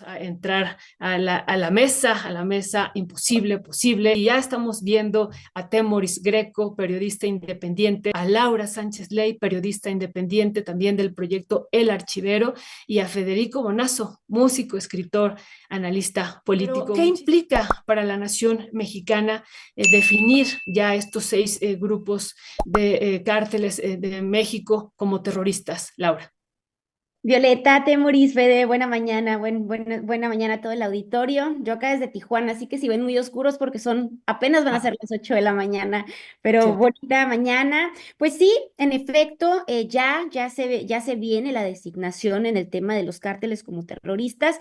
a entrar a la mesa imposible, posible, y ya estamos viendo a Temoris Greco, periodista independiente, a Laura Sánchez Ley, periodista independiente también del proyecto El Archivero, y a Federico Bonazo, músico, escritor, analista político. Pero, ¿qué implica para la nación mexicana definir ya estos 6 grupos de cárteles de México como terroristas, Laura? Violeta, Temoris, Fede, buena mañana, buena mañana a todo el auditorio. Yo acá desde Tijuana, así que si ven muy oscuros porque apenas van a ser las 8 de la mañana, pero Sí. bonita mañana. Pues sí, en efecto, ya se viene la designación en el tema de los cárteles como terroristas.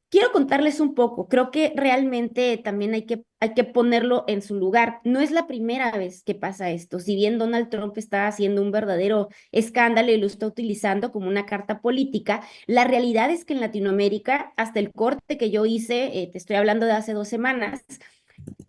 Quiero contarles un poco, creo que realmente también hay que ponerlo en su lugar. No es la primera vez que pasa esto. Si bien Donald Trump está haciendo un verdadero escándalo y lo está utilizando como una carta política, la realidad es que en Latinoamérica, hasta el corte que yo hice, te estoy hablando de hace 2 semanas,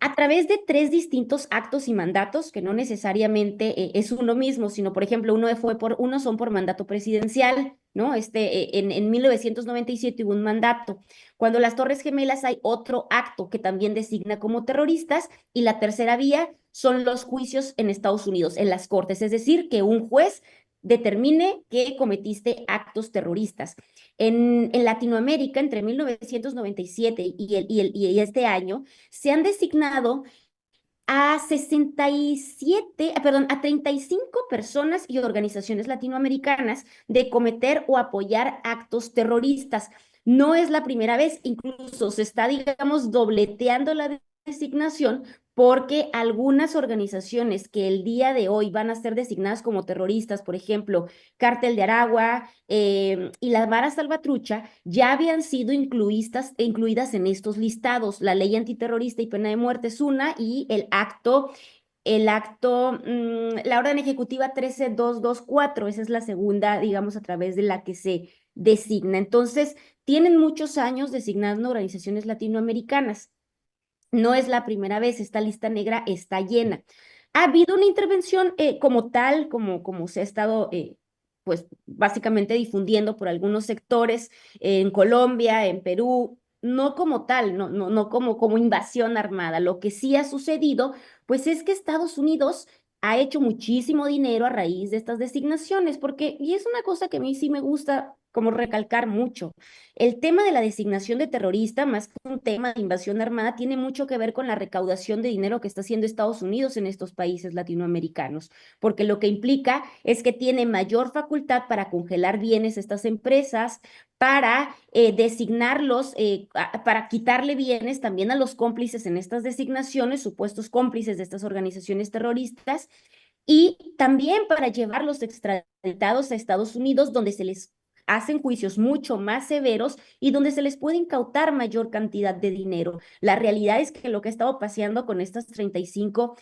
a través de 3 distintos actos y mandatos, que no necesariamente es uno mismo, sino, por ejemplo, uno son por mandato presidencial, ¿no? En 1997 hubo un mandato. Cuando las Torres Gemelas hay otro acto que también designa como terroristas, y la tercera vía son los juicios en Estados Unidos, en las cortes, es decir, que un juez determine que cometiste actos terroristas. En Latinoamérica, entre 1997 y este año, se han designado a 67, perdón, a 35 personas y organizaciones latinoamericanas de cometer o apoyar actos terroristas. No es la primera vez, incluso se está, digamos, dobleteando la designación porque algunas organizaciones que el día de hoy van a ser designadas como terroristas, por ejemplo, Cártel de Aragua y la Mara Salvatrucha, ya habían sido incluidas en estos listados. La ley antiterrorista y pena de muerte es una, y la orden ejecutiva 13224, esa es la segunda, digamos, a través de la que se designa. Entonces, tienen muchos años designando organizaciones latinoamericanas. No es la primera vez, esta lista negra está llena. Ha habido una intervención como tal, como se ha estado, pues, básicamente difundiendo por algunos sectores en Colombia, en Perú, no como tal, no como invasión armada. Lo que sí ha sucedido, pues, es que Estados Unidos ha hecho muchísimo dinero a raíz de estas designaciones, y es una cosa que a mí sí me gusta como recalcar mucho. El tema de la designación de terrorista, más que un tema de invasión armada, tiene mucho que ver con la recaudación de dinero que está haciendo Estados Unidos en estos países latinoamericanos, porque lo que implica es que tiene mayor facultad para congelar bienes estas empresas, para designarlos, para quitarle bienes también a los cómplices en estas designaciones, supuestos cómplices de estas organizaciones terroristas, y también para llevarlos extraditados a Estados Unidos, donde se les hacen juicios mucho más severos y donde se les puede incautar mayor cantidad de dinero. La realidad es que lo que ha estado paseando con estas 35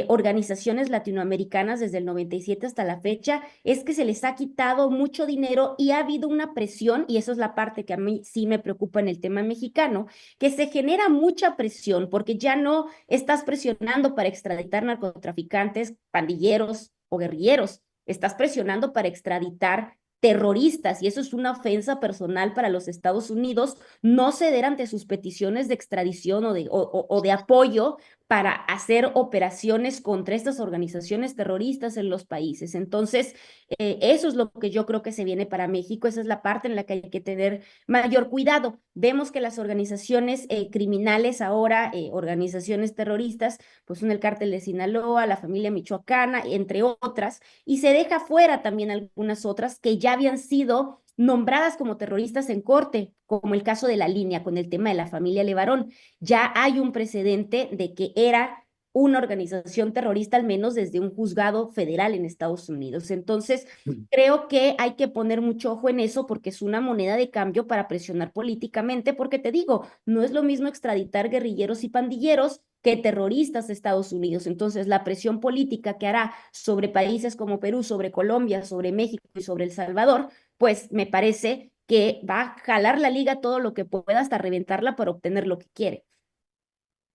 organizaciones latinoamericanas desde el 97 hasta la fecha es que se les ha quitado mucho dinero y ha habido una presión, y eso es la parte que a mí sí me preocupa en el tema mexicano, que se genera mucha presión porque ya no estás presionando para extraditar narcotraficantes, pandilleros o guerrilleros, estás presionando para extraditar terroristas, y eso es una ofensa personal para los Estados Unidos no ceder ante sus peticiones de extradición o de apoyo para hacer operaciones contra estas organizaciones terroristas en los países. Entonces, eso es lo que yo creo que se viene para México. Esa es la parte en la que hay que tener mayor cuidado. Vemos que las organizaciones criminales ahora, organizaciones terroristas, pues son el Cártel de Sinaloa, la familia michoacana, entre otras, y se deja fuera también algunas otras que ya habían sido nombradas como terroristas en corte, como el caso de La Línea con el tema de la familia Levarón. Ya hay un precedente de que era una organización terrorista, al menos desde un juzgado federal en Estados Unidos. Entonces, creo que hay que poner mucho ojo en eso porque es una moneda de cambio para presionar políticamente, porque te digo, no es lo mismo extraditar guerrilleros y pandilleros que terroristas de Estados Unidos. Entonces, la presión política que hará sobre países como Perú, sobre Colombia, sobre México y sobre El Salvador, pues me parece que va a jalar la liga todo lo que pueda hasta reventarla para obtener lo que quiere.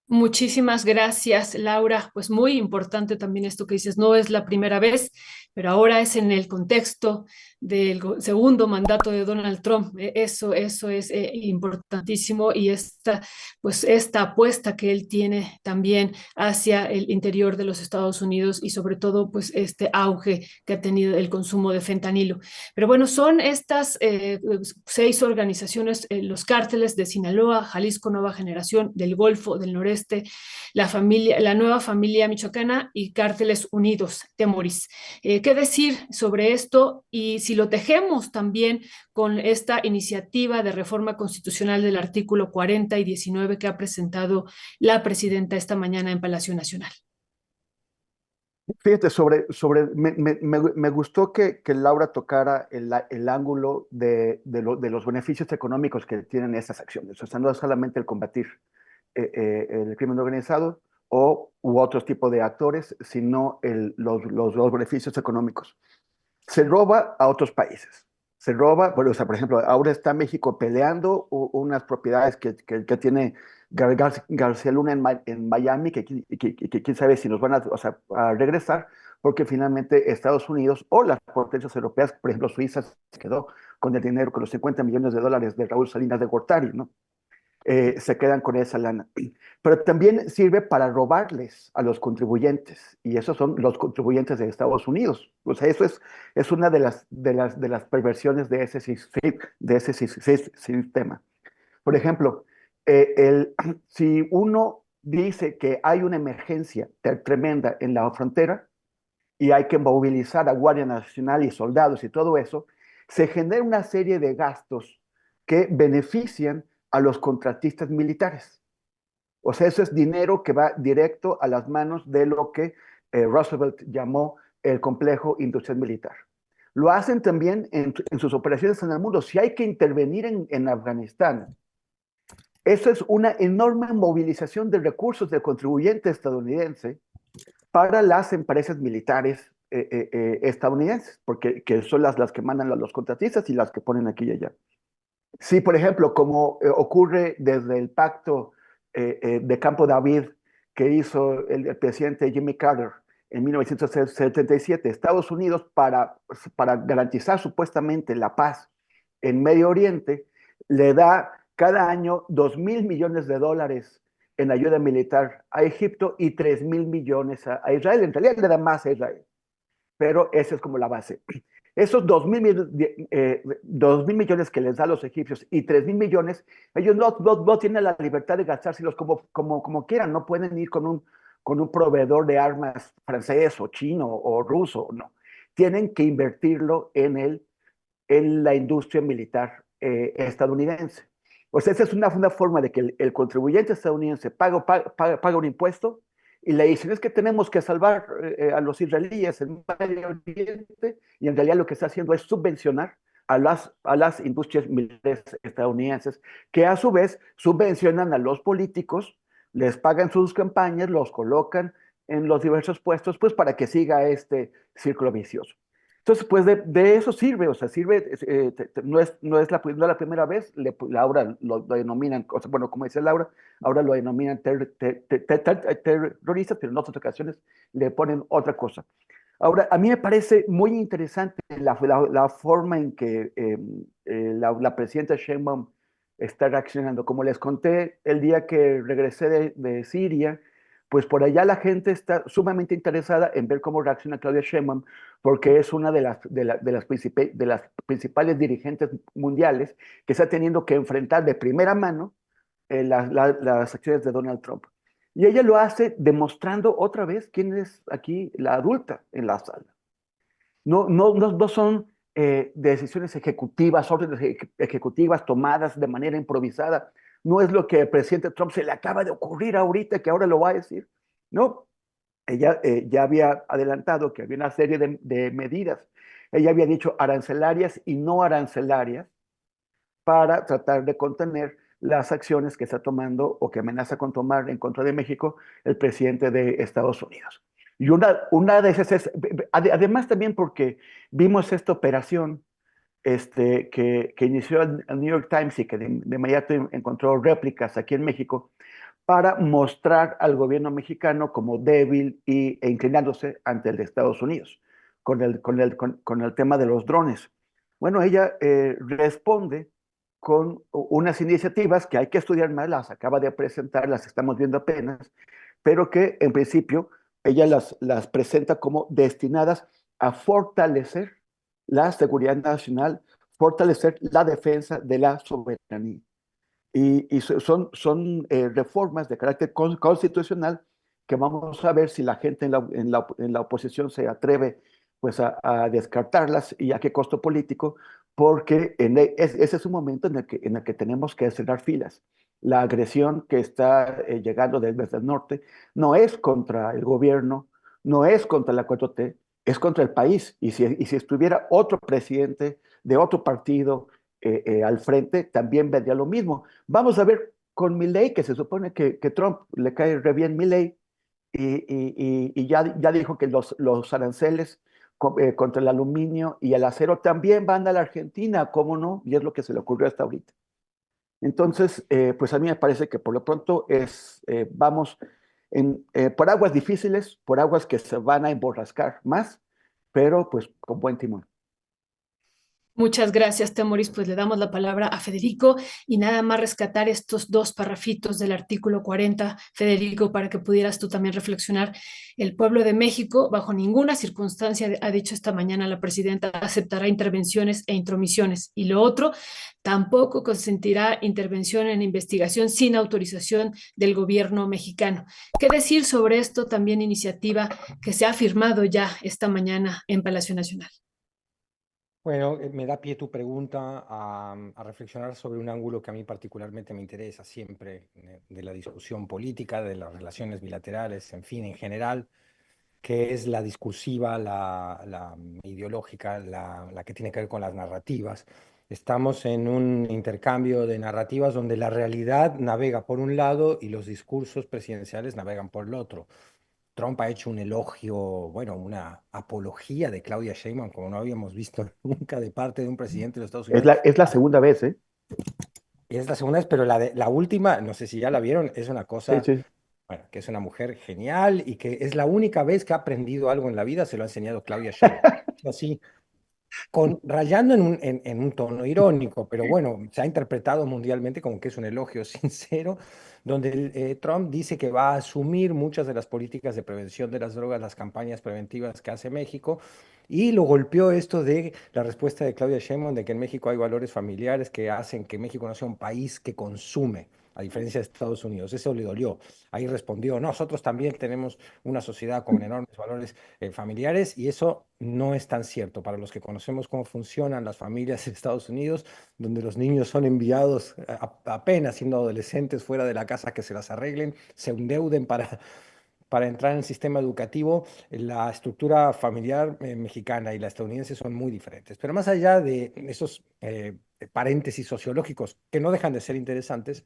Muchísimas gracias, Laura. Pues muy importante también esto que dices, no es la primera vez. pero ahora es en el contexto del segundo mandato de Donald Trump. Eso es importantísimo, y pues esta apuesta que él tiene también hacia el interior de los Estados Unidos, y sobre todo pues este auge que ha tenido el consumo de fentanilo. Pero bueno, son estas 6 organizaciones, los cárteles de Sinaloa, Jalisco Nueva Generación, del Golfo, del Noreste, la nueva familia michoacana y Cárteles Unidos, Temoris. ¿Qué decir sobre esto? Y si lo tejemos también con esta iniciativa de reforma constitucional del artículo 40 y 19 que ha presentado la presidenta esta mañana en Palacio Nacional. Fíjate, me gustó que Laura tocara el ángulo de los beneficios económicos que tienen estas acciones. O sea, no es solamente el combatir el crimen organizado u otros tipos de actores, sino los beneficios económicos. Se roba a otros países. Se roba, bueno, o sea, por ejemplo, ahora está México peleando unas propiedades que tiene García Luna en Miami, que quién sabe si nos van o sea, a regresar, porque finalmente Estados Unidos o las potencias europeas, por ejemplo, Suiza, se quedó con el dinero, con los 50 millones de dólares de Raúl Salinas de Gortari, ¿no? Se quedan con esa lana. Pero también sirve para robarles a los contribuyentes, y esos son los contribuyentes de Estados Unidos. O sea, eso es una de las perversiones de ese sistema. Por ejemplo, si uno dice que hay una emergencia tremenda en la frontera y hay que movilizar a Guardia Nacional y soldados y todo eso, se genera una serie de gastos que benefician a los contratistas militares. O sea, eso es dinero que va directo a las manos de lo que Roosevelt llamó el complejo industrial militar. Lo hacen también en sus operaciones en el mundo. Si hay que intervenir en Afganistán, eso es una enorme movilización de recursos del contribuyente estadounidense para las empresas militares estadounidenses, porque son las que mandan a los contratistas y las que ponen aquí y allá. Sí, por ejemplo, como ocurre desde el pacto de Campo David que hizo el presidente Jimmy Carter en 1977, Estados Unidos, para garantizar supuestamente la paz en Medio Oriente, le da cada año 2.000 millones de dólares en ayuda militar a Egipto y 3.000 millones a Israel. En realidad le da más a Israel, pero esa es como la base. Esos 2.000 millones que les da a los egipcios y 3.000 millones, ellos no tienen la libertad de gastárselos como quieran. No pueden ir con un proveedor de armas francés o chino o ruso, no. Tienen que invertirlo en la industria militar estadounidense. O sea, esa es una forma de que el contribuyente estadounidense paga un impuesto y le dicen, es que tenemos que salvar a los israelíes en Medio Oriente, y en realidad lo que está haciendo es subvencionar a las industrias militares estadounidenses, que a su vez subvencionan a los políticos, les pagan sus campañas, los colocan en los diversos puestos, pues para que siga este círculo vicioso. Entonces, pues de eso sirve, o sea, no es la primera vez, ahora lo denominan, o sea, bueno, como dice Laura, ahora lo denominan terroristas, pero en otras ocasiones le ponen otra cosa. Ahora, a mí me parece muy interesante la forma en que la presidenta Sheinbaum está reaccionando. Como les conté el día que regresé de Siria, pues por allá la gente está sumamente interesada en ver cómo reacciona Claudia Sheinbaum, porque es una de las principales dirigentes mundiales que está teniendo que enfrentar de primera mano las acciones de Donald Trump. Y ella lo hace demostrando otra vez quién es aquí la adulta en la sala. No son decisiones ejecutivas, órdenes ejecutivas tomadas de manera improvisada. No es lo que al presidente Trump se le acaba de ocurrir ahorita, que ahora lo va a decir. No, ella ya había adelantado que había una serie de medidas. Ella había dicho arancelarias y no arancelarias para tratar de contener las acciones que está tomando o que amenaza con tomar en contra de México el presidente de Estados Unidos. Y una de esas es, además también porque vimos esta operación que inició el New York Times y que de inmediato encontró réplicas aquí en México para mostrar al gobierno mexicano como débil e inclinándose ante el de Estados Unidos. con el tema de los drones. Bueno, ella responde con unas iniciativas que hay que estudiar más, las acaba de presentar, las estamos viendo apenas, pero que en principio ella las presenta como destinadas a fortalecer la seguridad nacional, fortalecer la defensa de la soberanía. Y son reformas de carácter constitucional que vamos a ver si la gente en la oposición se atreve pues a descartarlas y a qué costo político, porque ese es un momento en el que tenemos que cerrar filas. La agresión que está llegando desde el norte no es contra el gobierno, no es contra la 4T, es contra el país. Y si estuviera otro presidente de otro partido al frente, también vendría lo mismo. Vamos a ver con Milei, que se supone que Trump le cae re bien Milei, y ya dijo que los aranceles contra el aluminio y el acero también van a la Argentina, ¿cómo no? Y es lo que se le ocurrió hasta ahorita. Entonces, pues a mí me parece que por lo pronto vamos por aguas difíciles, por aguas que se van a emborrascar más, pero pues con buen timón. Muchas gracias, Temoris. Pues le damos la palabra a Federico y nada más rescatar estos dos parrafitos del artículo 40, Federico, para que pudieras tú también reflexionar. El pueblo de México, bajo ninguna circunstancia, ha dicho esta mañana la presidenta, aceptará intervenciones e intromisiones. Y lo otro, tampoco consentirá intervención en investigación sin autorización del gobierno mexicano. ¿Qué decir sobre esto? También iniciativa que se ha firmado ya esta mañana en Palacio Nacional. Bueno, me da pie tu pregunta a reflexionar sobre un ángulo que a mí particularmente me interesa siempre de la discusión política, de las relaciones bilaterales, en fin, en general, que es la discursiva, la ideológica, la que tiene que ver con las narrativas. Estamos en un intercambio de narrativas donde la realidad navega por un lado y los discursos presidenciales navegan por el otro. Trump ha hecho un elogio, bueno, una apología de Claudia Sheinbaum, como no habíamos visto nunca de parte de un presidente de los Estados Es Unidos. la segunda vez, ¿eh? Es la segunda vez, pero la última, no sé si ya la vieron, es una Sí, cosa, sí. bueno, que es una mujer genial y que es la única vez que ha aprendido algo en la vida, se lo ha enseñado Claudia Sheinbaum. Así, rayando en un tono irónico, pero bueno, se ha interpretado mundialmente como que es un elogio sincero, donde Trump dice que va a asumir muchas de las políticas de prevención de las drogas, las campañas preventivas que hace México, y lo golpeó esto de la respuesta de Claudia Sheinbaum de que en México hay valores familiares que hacen que México no sea un país que consume, a diferencia de Estados Unidos. Eso le dolió. Ahí respondió, nosotros también tenemos una sociedad con enormes valores familiares, y eso no es tan cierto para los que conocemos cómo funcionan las familias en Estados Unidos, donde los niños son enviados apenas siendo adolescentes fuera de la casa, que se las arreglen, se endeuden para entrar en el sistema educativo. La estructura familiar mexicana y la estadounidense son muy diferentes. Pero más allá de esos paréntesis sociológicos que no dejan de ser interesantes,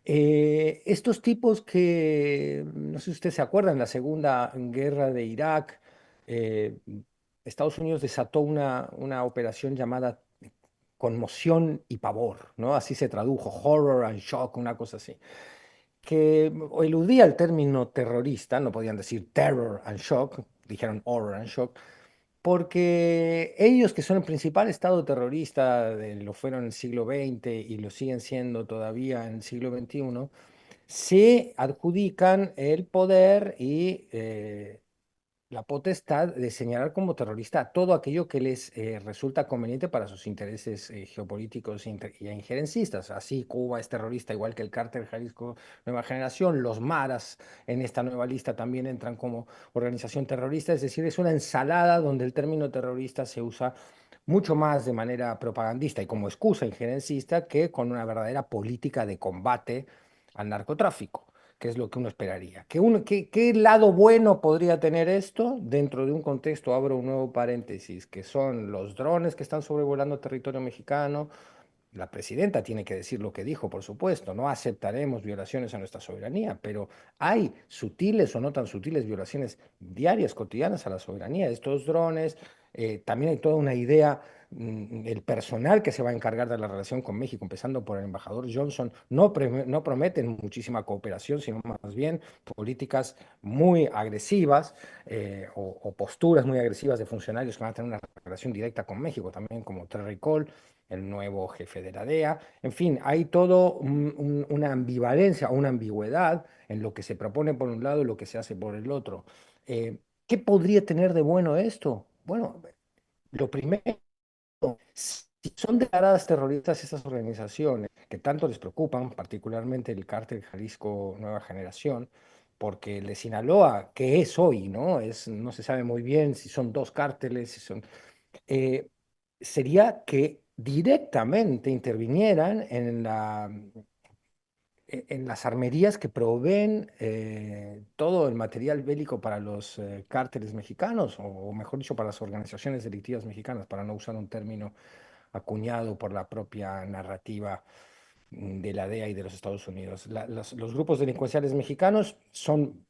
estos tipos que, no sé si ustedes se acuerdan, la Segunda Guerra de Irak, eh, Estados Unidos desató una operación llamada Conmoción y Pavor, ¿no? Así se tradujo, Horror and Shock, una cosa así, que eludía el término terrorista, no podían decir Terror and Shock, dijeron Horror and Shock, porque ellos, que son el principal estado terrorista, lo fueron en el siglo XX y lo siguen siendo todavía en el siglo XXI, se adjudican el poder y la potestad de señalar como terrorista a todo aquello que les resulta conveniente para sus intereses geopolíticos y injerencistas. Así, Cuba es terrorista, igual que el Cártel Jalisco Nueva Generación. Los maras en esta nueva lista también entran como organización terrorista. Es decir, es una ensalada donde el término terrorista se usa mucho más de manera propagandista y como excusa injerencista que con una verdadera política de combate al narcotráfico, que es lo que uno esperaría. ¿Qué lado bueno podría tener esto dentro de un contexto? Abro un nuevo paréntesis, que son los drones que están sobrevolando territorio mexicano. La presidenta tiene que decir lo que dijo, por supuesto, no aceptaremos violaciones a nuestra soberanía, pero hay sutiles o no tan sutiles violaciones diarias, cotidianas a la soberanía. Estos drones También hay toda una idea, el personal que se va a encargar de la relación con México, empezando por el embajador Johnson, no prometen muchísima cooperación, sino más bien políticas muy agresivas, o posturas muy agresivas de funcionarios que van a tener una relación directa con México, también como Terry Cole, el nuevo jefe de la DEA. En fin, hay todo una ambivalencia, una ambigüedad en lo que se propone por un lado y lo que se hace por el otro. Eh, ¿Qué podría tener de bueno esto? Bueno, lo primero, si son declaradas terroristas estas organizaciones que tanto les preocupan, particularmente el cártel Jalisco Nueva Generación, porque el de Sinaloa, que es hoy, ¿no? No se sabe muy bien si son dos cárteles, si son, eh, sería que directamente intervinieran en las armerías que proveen todo el material bélico para los cárteles mexicanos, o mejor dicho, para las organizaciones delictivas mexicanas, para no usar un término acuñado por la propia narrativa de la DEA y de los Estados Unidos. Los grupos delincuenciales mexicanos son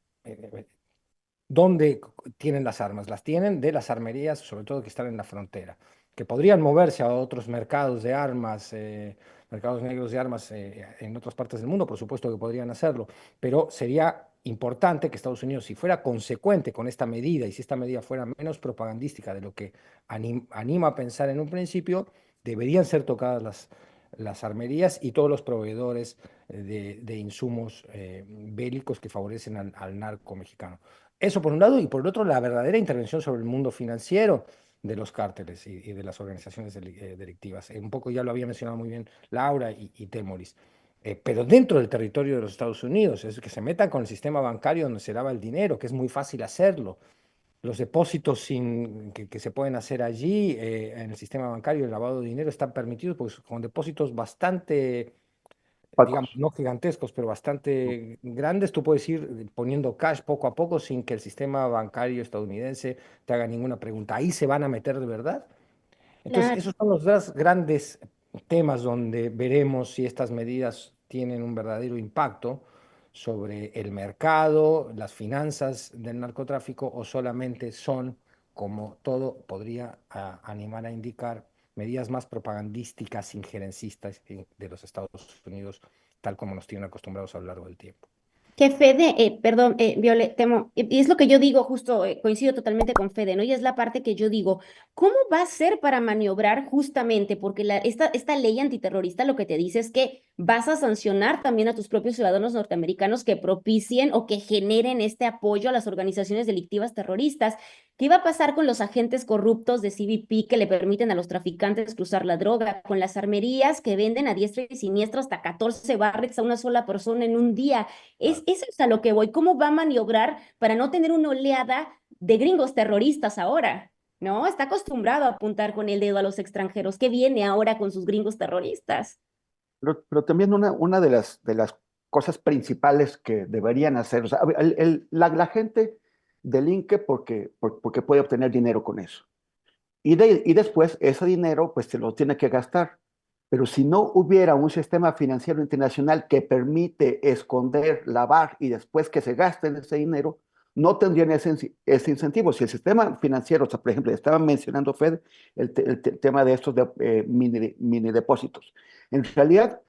¿dónde tienen las armas? Las tienen de las armerías, sobre todo que están en la frontera, que podrían moverse a otros mercados de armas, mercados negros de armas en otras partes del mundo, por supuesto que podrían hacerlo, pero sería importante que Estados Unidos, si fuera consecuente con esta medida y si esta medida fuera menos propagandística de lo que anima a pensar en un principio, deberían ser tocadas las armerías y todos los proveedores de insumos bélicos que favorecen al narco mexicano. Eso por un lado, y por el otro, la verdadera intervención sobre el mundo financiero de los cárteles y de las organizaciones delictivas. Un poco ya lo había mencionado muy bien Laura y Temoris. Pero dentro del territorio de los Estados Unidos, es que se metan con el sistema bancario donde se lava el dinero, que es muy fácil hacerlo. Los depósitos que se pueden hacer allí en el sistema bancario, el lavado de dinero, están permitidos pues, con depósitos bastante, digamos, Pacos. no gigantescos, pero bastante grandes. Tú puedes ir poniendo cash poco a poco sin que el sistema bancario estadounidense te haga ninguna pregunta. Ahí se van a meter de verdad. Entonces, Claro. esos son los dos grandes temas donde veremos si estas medidas tienen un verdadero impacto sobre el mercado, las finanzas del narcotráfico, o solamente son, como todo podría animar a indicar, medidas más propagandísticas, injerencistas de los Estados Unidos, tal como nos tienen acostumbrados a lo largo del tiempo. Que Fede, perdón, Viole, Temo, y es lo que yo digo, justo coincido totalmente con Fede, ¿no? Y es la parte que yo digo, ¿cómo va a ser para maniobrar justamente? Porque esta ley antiterrorista lo que te dice es que vas a sancionar también a tus propios ciudadanos norteamericanos que propicien o que generen este apoyo a las organizaciones delictivas terroristas. ¿Qué va a pasar con los agentes corruptos de CBP que le permiten a los traficantes cruzar la droga? Con las armerías que venden a diestra y siniestra hasta 14 barrets a una sola persona en un día. Eso es a lo que voy. ¿Cómo va a maniobrar para no tener una oleada de gringos terroristas ahora? ¿No? Está acostumbrado a apuntar con el dedo a los extranjeros. ¿Qué viene ahora con sus gringos terroristas? Pero también una de las cosas principales que deberían hacer, o sea, la gente delinque porque puede obtener dinero con eso. Y después ese dinero pues se lo tiene que gastar. Pero si no hubiera un sistema financiero internacional que permite esconder, lavar y después que se gaste ese dinero, no tendrían ese incentivo. Si el sistema financiero, o sea, por ejemplo, estaba mencionando Fed tema de estos mini depósitos. En realidad,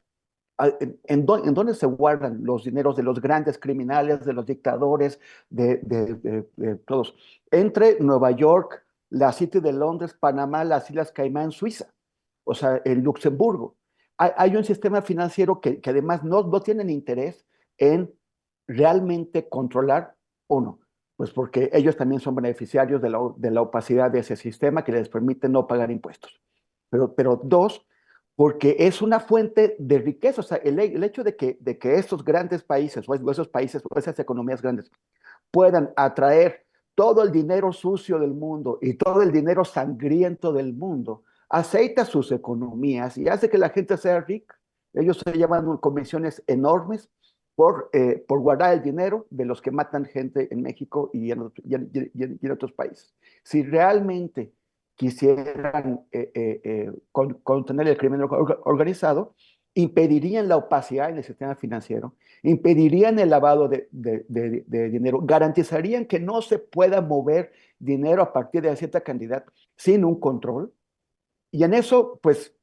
¿en dónde se guardan los dineros de los grandes criminales, de los dictadores, de todos? Entre Nueva York, la City de Londres, Panamá, las Islas Caimán, Suiza, o sea, en Luxemburgo. Hay un sistema financiero que además no tienen interés en realmente controlar, uno, pues porque ellos también son beneficiarios de la opacidad de ese sistema que les permite no pagar impuestos. Pero dos, porque es una fuente de riqueza. O sea, el hecho de que estos grandes países, o esos países, o esas economías grandes, puedan atraer todo el dinero sucio del mundo y todo el dinero sangriento del mundo, aceita sus economías y hace que la gente sea rica. Ellos se llevan comisiones enormes por guardar el dinero de los que matan gente en México y en otros países. Si realmente quisieran contener el crimen organizado, impedirían la opacidad en el sistema financiero, impedirían el lavado de dinero, garantizarían que no se pueda mover dinero a partir de cierta cantidad sin un control. Y en eso, pues,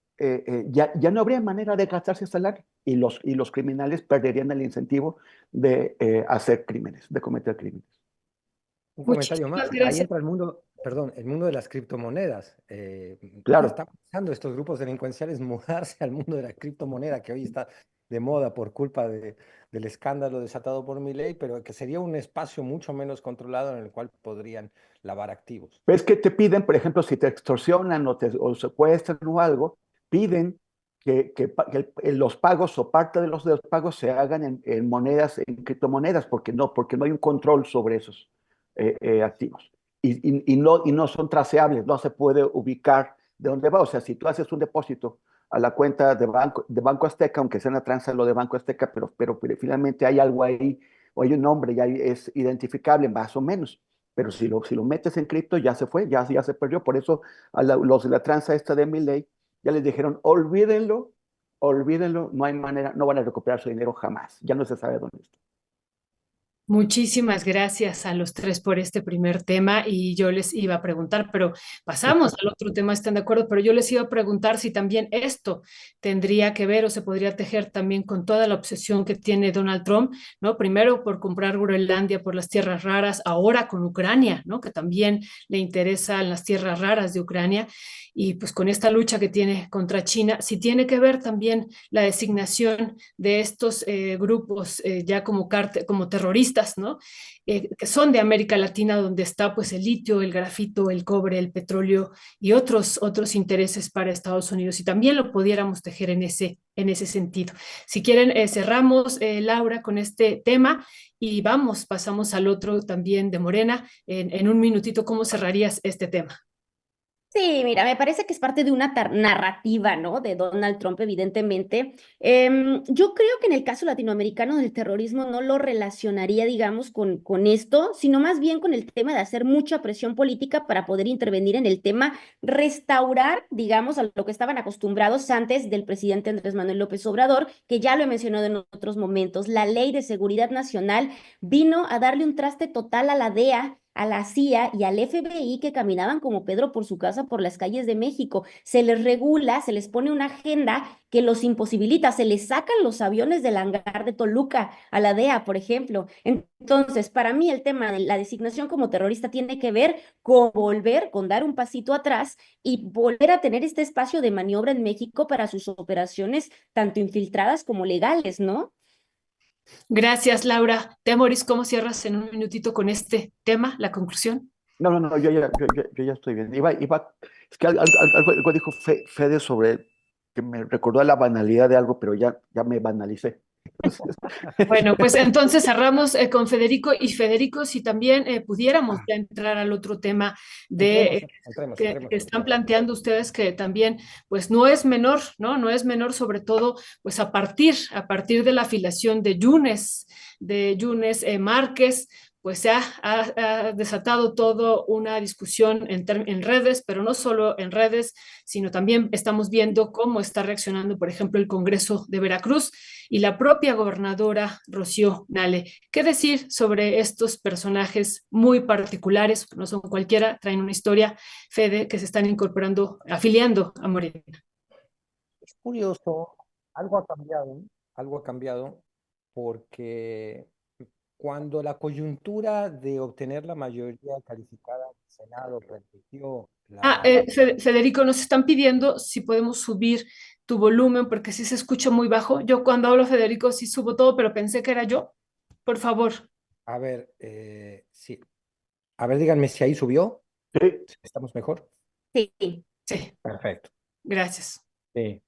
ya no habría manera de gastarse esta lana y los criminales perderían el incentivo de hacer crímenes, de cometer crímenes. Un comentario más. Muchísimas Ahí gracias. entra el mundo, perdón, el mundo de las criptomonedas. Claro, Están pensando estos grupos delincuenciales mudarse al mundo de la criptomoneda, que hoy está de moda por culpa del escándalo desatado por Milei, pero que sería un espacio mucho menos controlado en el cual podrían lavar activos. ves que te piden, por ejemplo, si te extorsionan o secuestran o algo, piden que los pagos o parte de los pagos se hagan en monedas, en criptomonedas, porque no hay un control sobre esos activos. Y no son traceables, no se puede ubicar de dónde va. O sea, si tú haces un depósito a la cuenta de Banco Azteca, aunque sea una tranza lo de Banco Azteca, pero finalmente hay algo ahí, o hay un nombre, ya es identificable más o menos. Pero si lo metes en cripto, ya se fue, ya se perdió. Por eso los de la tranza esta de Milei ya les dijeron, olvídenlo, olvídenlo, no hay manera, no van a recuperar su dinero jamás. Ya no se sabe dónde está. Muchísimas gracias a los tres por este primer tema y yo les iba a preguntar, pero pasamos al otro tema, ¿están de acuerdo? Pero yo les iba a preguntar si también esto tendría que ver o se podría tejer también con toda la obsesión que tiene Donald Trump, ¿no? Primero por comprar Groenlandia por las tierras raras, ahora con Ucrania, ¿no? Que también le interesan las tierras raras de Ucrania y pues con esta lucha que tiene contra China, si tiene que ver también la designación de estos grupos ya como terroristas, ¿no? Que son de América Latina, donde está pues el litio, el grafito, el cobre, el petróleo y otros intereses para Estados Unidos. Y también lo pudiéramos tejer en ese sentido. Si quieren, cerramos, Laura, con este tema y pasamos al otro también de Morena. En un minutito, ¿cómo cerrarías este tema? Sí, mira, me parece que es parte de una narrativa, ¿no? De Donald Trump, evidentemente. Yo creo que en el caso latinoamericano del terrorismo no lo relacionaría, digamos, con esto, sino más bien con el tema de hacer mucha presión política para poder intervenir en el tema, restaurar, digamos, a lo que estaban acostumbrados antes del presidente Andrés Manuel López Obrador, que ya lo he mencionado en otros momentos. La Ley de Seguridad Nacional vino a darle un traste total a la DEA, a la CIA y al FBI, que caminaban como Pedro por su casa por las calles de México. Se les regula, se les pone una agenda que los imposibilita, se les sacan los aviones del hangar de Toluca a la DEA, por ejemplo. Entonces, para mí el tema de la designación como terrorista tiene que ver con volver, con dar un pasito atrás y volver a tener este espacio de maniobra en México para sus operaciones, tanto infiltradas como legales, ¿no? Gracias, Laura. Temoris, ¿cómo cierras en un minutito con este tema, la conclusión? No, yo ya estoy bien. Es que algo dijo Fede sobre que me recordó a la banalidad de algo, pero ya me banalicé. Entonces, Bueno, pues entonces cerramos con Federico y Federico, si también pudiéramos ya entrar al otro tema de Entremos, entremos, que entremos. están planteando ustedes que también pues no es menor, ¿no? No es menor sobre todo pues a partir de la afiliación de Yunes Márquez, pues ha desatado toda una discusión en redes, pero no solo en redes, sino también estamos viendo cómo está reaccionando, por ejemplo, el Congreso de Veracruz y la propia gobernadora Rocío Nale. ¿Qué decir sobre estos personajes muy particulares? No son cualquiera, traen una historia, Fede, que se están incorporando, afiliando a Morena. Es curioso, algo ha cambiado porque cuando la coyuntura de obtener la mayoría calificada del Senado permitió la... Federico, nos están pidiendo si podemos subir tu volumen porque sí se escucha muy bajo. Yo cuando hablo Federico sí subo todo, pero pensé que era yo. Por favor. A ver, sí. A ver, díganme si ahí subió. sí, ¿Estamos mejor? Sí. Sí, Perfecto. gracias. Sí,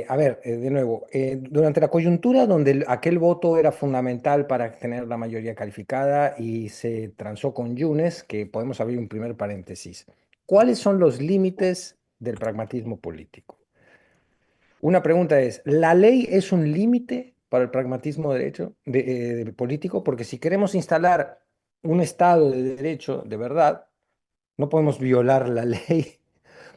a ver, de nuevo, durante la coyuntura donde aquel voto era fundamental para tener la mayoría calificada y se transó con Yunes, que podemos abrir un primer paréntesis. ¿Cuáles son los límites del pragmatismo político? Una pregunta es, ¿la ley es un límite para el pragmatismo político? Porque si queremos instalar un Estado de derecho de verdad, no podemos violar la ley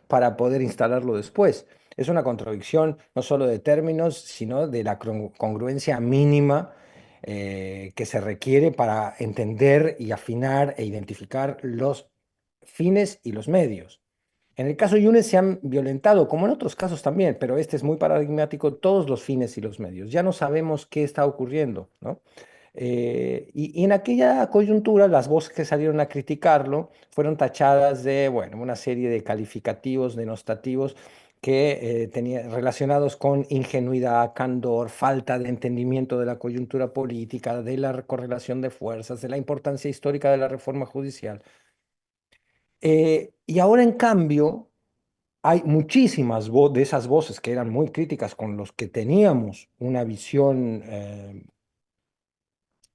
para poder instalarlo después. Es una contradicción no solo de términos, sino de la congruencia mínima que se requiere para entender y afinar e identificar los fines y los medios. En el caso Yunes se han violentado, como en otros casos también, pero este es muy paradigmático, todos los fines y los medios. Ya no sabemos qué está ocurriendo, ¿no? Y en aquella coyuntura, las voces que salieron a criticarlo fueron tachadas de, bueno, una serie de calificativos denostativos que relacionados con ingenuidad, candor, falta de entendimiento de la coyuntura política, de la correlación de fuerzas, de la importancia histórica de la reforma judicial. Y ahora, en cambio, hay muchísimas de esas voces que eran muy críticas con los que teníamos una visión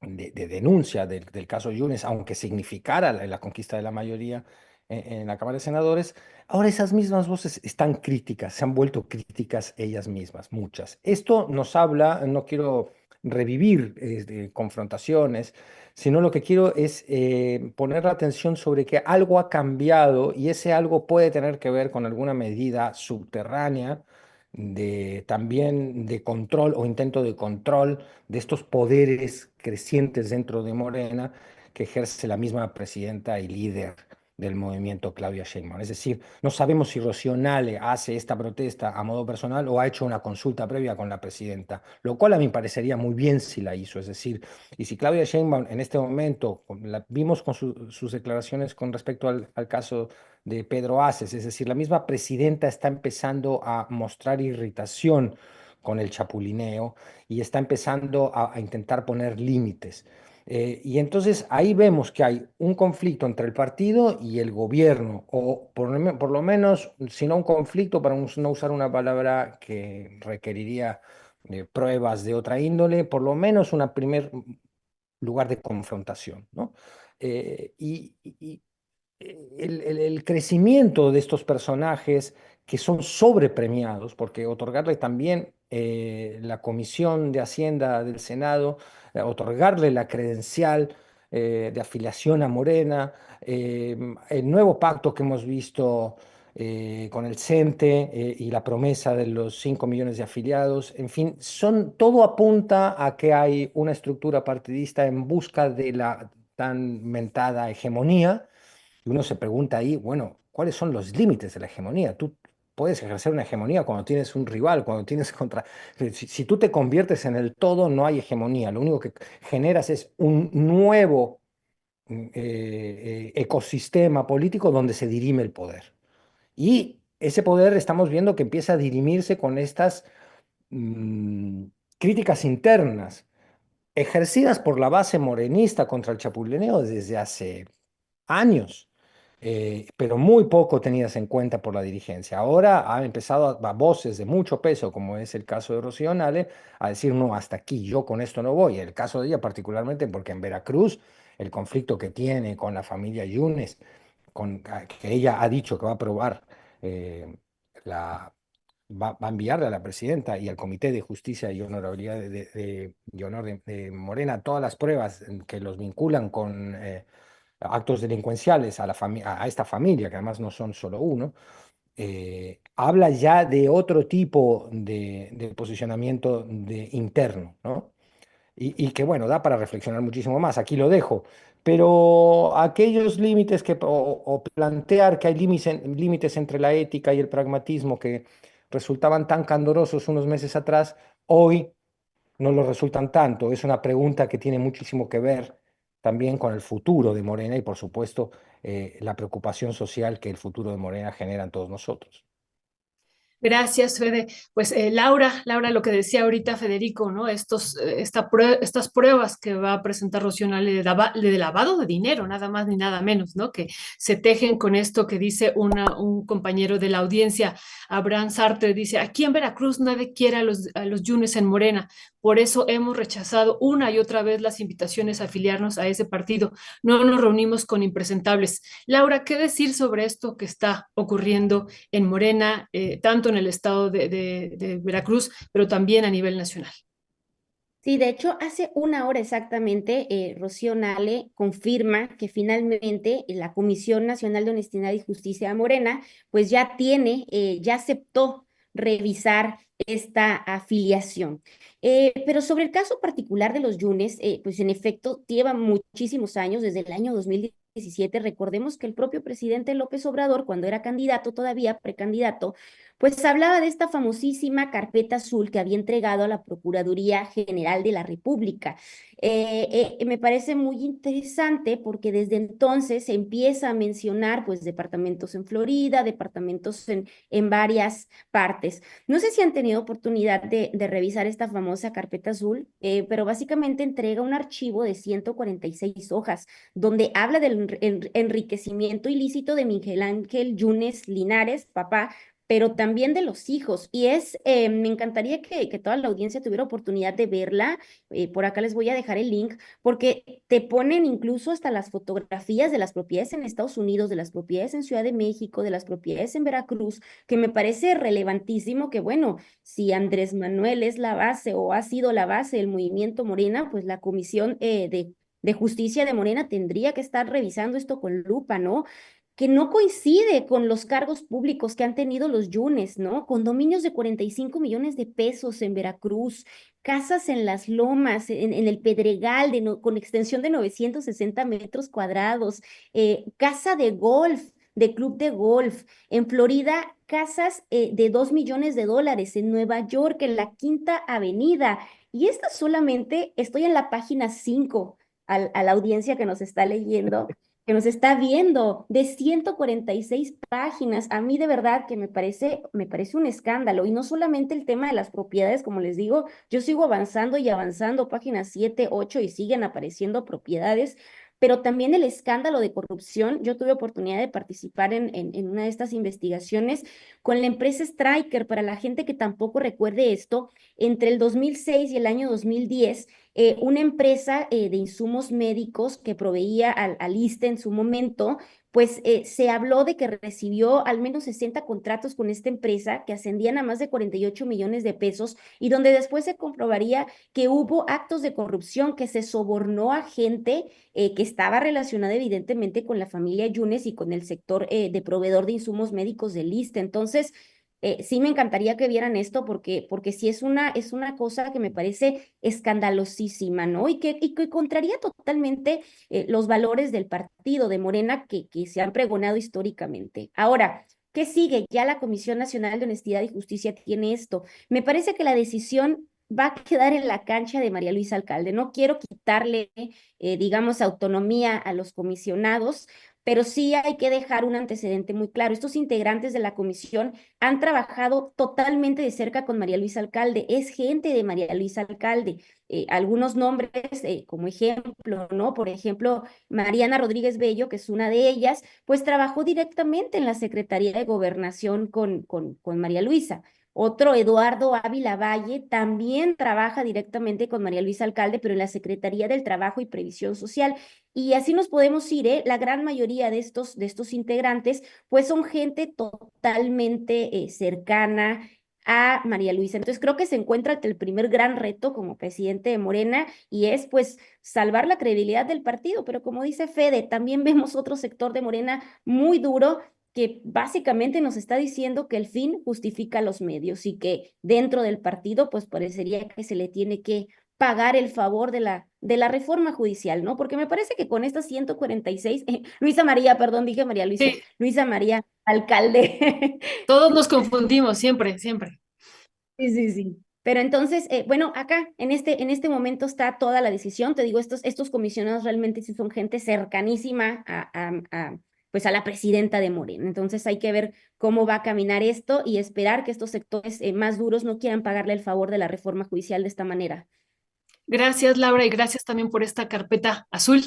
de denuncia del caso Yunes, aunque significara la conquista de la mayoría en la Cámara de Senadores, ahora esas mismas voces están críticas, se han vuelto críticas ellas mismas, muchas. Esto nos habla, no quiero revivir confrontaciones, sino lo que quiero es poner la atención sobre que algo ha cambiado y ese algo puede tener que ver con alguna medida subterránea también de control o intento de control de estos poderes crecientes dentro de Morena que ejerce la misma presidenta y líder del movimiento, Claudia Sheinbaum. Es decir, no sabemos si Rocío Nale hace esta protesta a modo personal o ha hecho una consulta previa con la presidenta, lo cual a mí parecería muy bien si la hizo. Es decir, y si Claudia Sheinbaum en este momento, vimos con sus declaraciones con respecto al caso de Pedro Aces, es decir, la misma presidenta está empezando a mostrar irritación con el chapulineo y está empezando a intentar poner límites. Y entonces ahí vemos que hay un conflicto entre el partido y el gobierno, o por lo menos, si no un conflicto, para no usar una palabra que requeriría pruebas de otra índole, por lo menos un primer lugar de confrontación, ¿no? Y el crecimiento de estos personajes que son sobrepremiados, porque otorgarle también la Comisión de Hacienda del Senado, otorgarle la credencial de afiliación a Morena, el nuevo pacto que hemos visto con el CENTE y la promesa de los 5 millones de afiliados, en fin, todo apunta a que hay una estructura partidista en busca de la tan mentada hegemonía y uno se pregunta ahí, bueno, ¿cuáles son los límites de la hegemonía? Tú puedes ejercer una hegemonía cuando tienes un rival, cuando tienes contra... Si tú te conviertes en el todo, no hay hegemonía. Lo único que generas es un nuevo ecosistema político donde se dirime el poder. Y ese poder estamos viendo que empieza a dirimirse con estas mm, críticas internas ejercidas por la base morenista contra el chapulineo desde hace años, pero muy poco tenidas en cuenta por la dirigencia. Ahora han empezado a voces de mucho peso, como es el caso de Rocío Nale, a decir, no, hasta aquí, yo con esto no voy. El caso de ella particularmente porque en Veracruz el conflicto que tiene con la familia Yunes, que ella ha dicho que va a aprobar eh, la va a enviarle a la presidenta y al Comité de Justicia y Honorabilidad y Honor de Morena todas las pruebas que los vinculan con actos delincuenciales a esta familia, que además no son solo uno, habla ya de otro tipo de posicionamiento interno, ¿no? Y que bueno, da para reflexionar muchísimo más, aquí lo dejo. Pero aquellos límites o plantear que hay límites entre la ética y el pragmatismo que resultaban tan candorosos unos meses atrás, hoy no lo resultan tanto. Es una pregunta que tiene muchísimo que ver también con el futuro de Morena y por supuesto la preocupación social que el futuro de Morena genera en todos nosotros. Gracias, Fede. Pues Laura, lo que decía ahorita Federico, ¿no? Estas pruebas que va a presentar Rocío Nale de lavado de dinero, nada más ni nada menos, ¿no? Que se tejen con esto que dice un compañero de la audiencia, Abraham Sartre, dice, aquí en Veracruz nadie quiere a los Yunes en Morena, por eso hemos rechazado una y otra vez las invitaciones a afiliarnos a ese partido. No nos reunimos con impresentables. Laura, ¿qué decir sobre esto que está ocurriendo en Morena, tanto en el estado de Veracruz, pero también a nivel nacional? Sí, de hecho, hace una hora exactamente, Rocío Nale confirma que finalmente la Comisión Nacional de Honestidad y Justicia de Morena, pues ya ya aceptó revisar esta afiliación. Pero sobre el caso particular de los Yunes, pues en efecto lleva muchísimos años, desde el año 2017. Recordemos que el propio presidente López Obrador, cuando era candidato todavía, precandidato, pues hablaba de esta famosísima carpeta azul que había entregado a la Procuraduría General de la República. Me parece muy interesante porque desde entonces se empieza a mencionar pues departamentos en Florida, departamentos en varias partes. No sé si han tenido oportunidad de revisar esta famosa carpeta azul, pero básicamente entrega un archivo de 146 hojas donde habla del enriquecimiento ilícito de Miguel Ángel Yunes Linares, papá, pero también de los hijos. Y me encantaría que toda la audiencia tuviera oportunidad de verla. Por acá les voy a dejar el link, porque te ponen incluso hasta las fotografías de las propiedades en Estados Unidos, de las propiedades en Ciudad de México, de las propiedades en Veracruz, que me parece relevantísimo que, bueno, si Andrés Manuel es la base o ha sido la base del movimiento Morena, pues la Comisión de Justicia de Morena tendría que estar revisando esto con lupa, ¿no? Que no coincide con los cargos públicos que han tenido los Yunes, ¿no? Condominios de 45 millones de pesos en Veracruz, casas en las lomas, en el Pedregal, con extensión de 960 metros cuadrados, casa de golf, de club de golf. En Florida, casas de 2 millones de dólares. En Nueva York, en la Quinta Avenida. Y esta solamente, estoy en la página 5, a la audiencia que nos está leyendo, que nos está viendo, de 146 páginas. A mí de verdad que me parece un escándalo. Y no solamente el tema de las propiedades, como les digo, yo sigo avanzando y avanzando, páginas 7, 8, y siguen apareciendo propiedades, pero también el escándalo de corrupción. Yo tuve oportunidad de participar en una de estas investigaciones con la empresa Stryker. Para la gente que tampoco recuerde esto, entre el 2006 y el año 2010, una empresa de insumos médicos que proveía al ISSSTE en su momento, pues se habló de que recibió al menos 60 contratos con esta empresa que ascendían a más de 48 millones de pesos, y donde después se comprobaría que hubo actos de corrupción, que se sobornó a gente que estaba relacionada evidentemente con la familia Yunes y con el sector de proveedor de insumos médicos del ISSSTE. Entonces, sí me encantaría que vieran esto, porque sí es una cosa que me parece escandalosísima, ¿no? Y que contraría totalmente los valores del partido de Morena que se han pregonado históricamente. Ahora, ¿qué sigue? Ya la Comisión Nacional de Honestidad y Justicia tiene esto. Me parece que la decisión va a quedar en la cancha de María Luisa Alcalde. No quiero quitarle, digamos, autonomía a los comisionados, pero sí hay que dejar un antecedente muy claro. Estos integrantes de la comisión han trabajado totalmente de cerca con María Luisa Alcalde, es gente de María Luisa Alcalde. Algunos nombres como ejemplo, ¿no? Por ejemplo, Mariana Rodríguez Bello, que es una de ellas, pues trabajó directamente en la Secretaría de Gobernación con María Luisa. Otro, Eduardo Ávila Valle, también trabaja directamente con María Luisa Alcalde, pero en la Secretaría del Trabajo y Previsión Social. Y así nos podemos ir, ¿eh? La gran mayoría de estos integrantes, pues son gente totalmente cercana a María Luisa. Entonces creo que se encuentra ante el primer gran reto como presidente de Morena, y es pues salvar la credibilidad del partido. Pero como dice Fede, también vemos otro sector de Morena muy duro, que básicamente nos está diciendo que el fin justifica los medios, y que dentro del partido pues parecería que se le tiene que pagar el favor de la reforma judicial, ¿no? Porque me parece que con estas 146, Luisa María, perdón, dije María Luisa, Sí, Luisa María Alcalde. todos nos confundimos, siempre, siempre. Sí, sí, sí. Pero entonces, bueno, acá en este momento está toda la decisión. Te digo, estos comisionados realmente sí son gente cercanísima pues a la presidenta de Morena. Entonces hay que ver cómo va a caminar esto y esperar que estos sectores más duros no quieran pagarle el favor de la reforma judicial de esta manera. Gracias, Laura, y gracias también por esta carpeta azul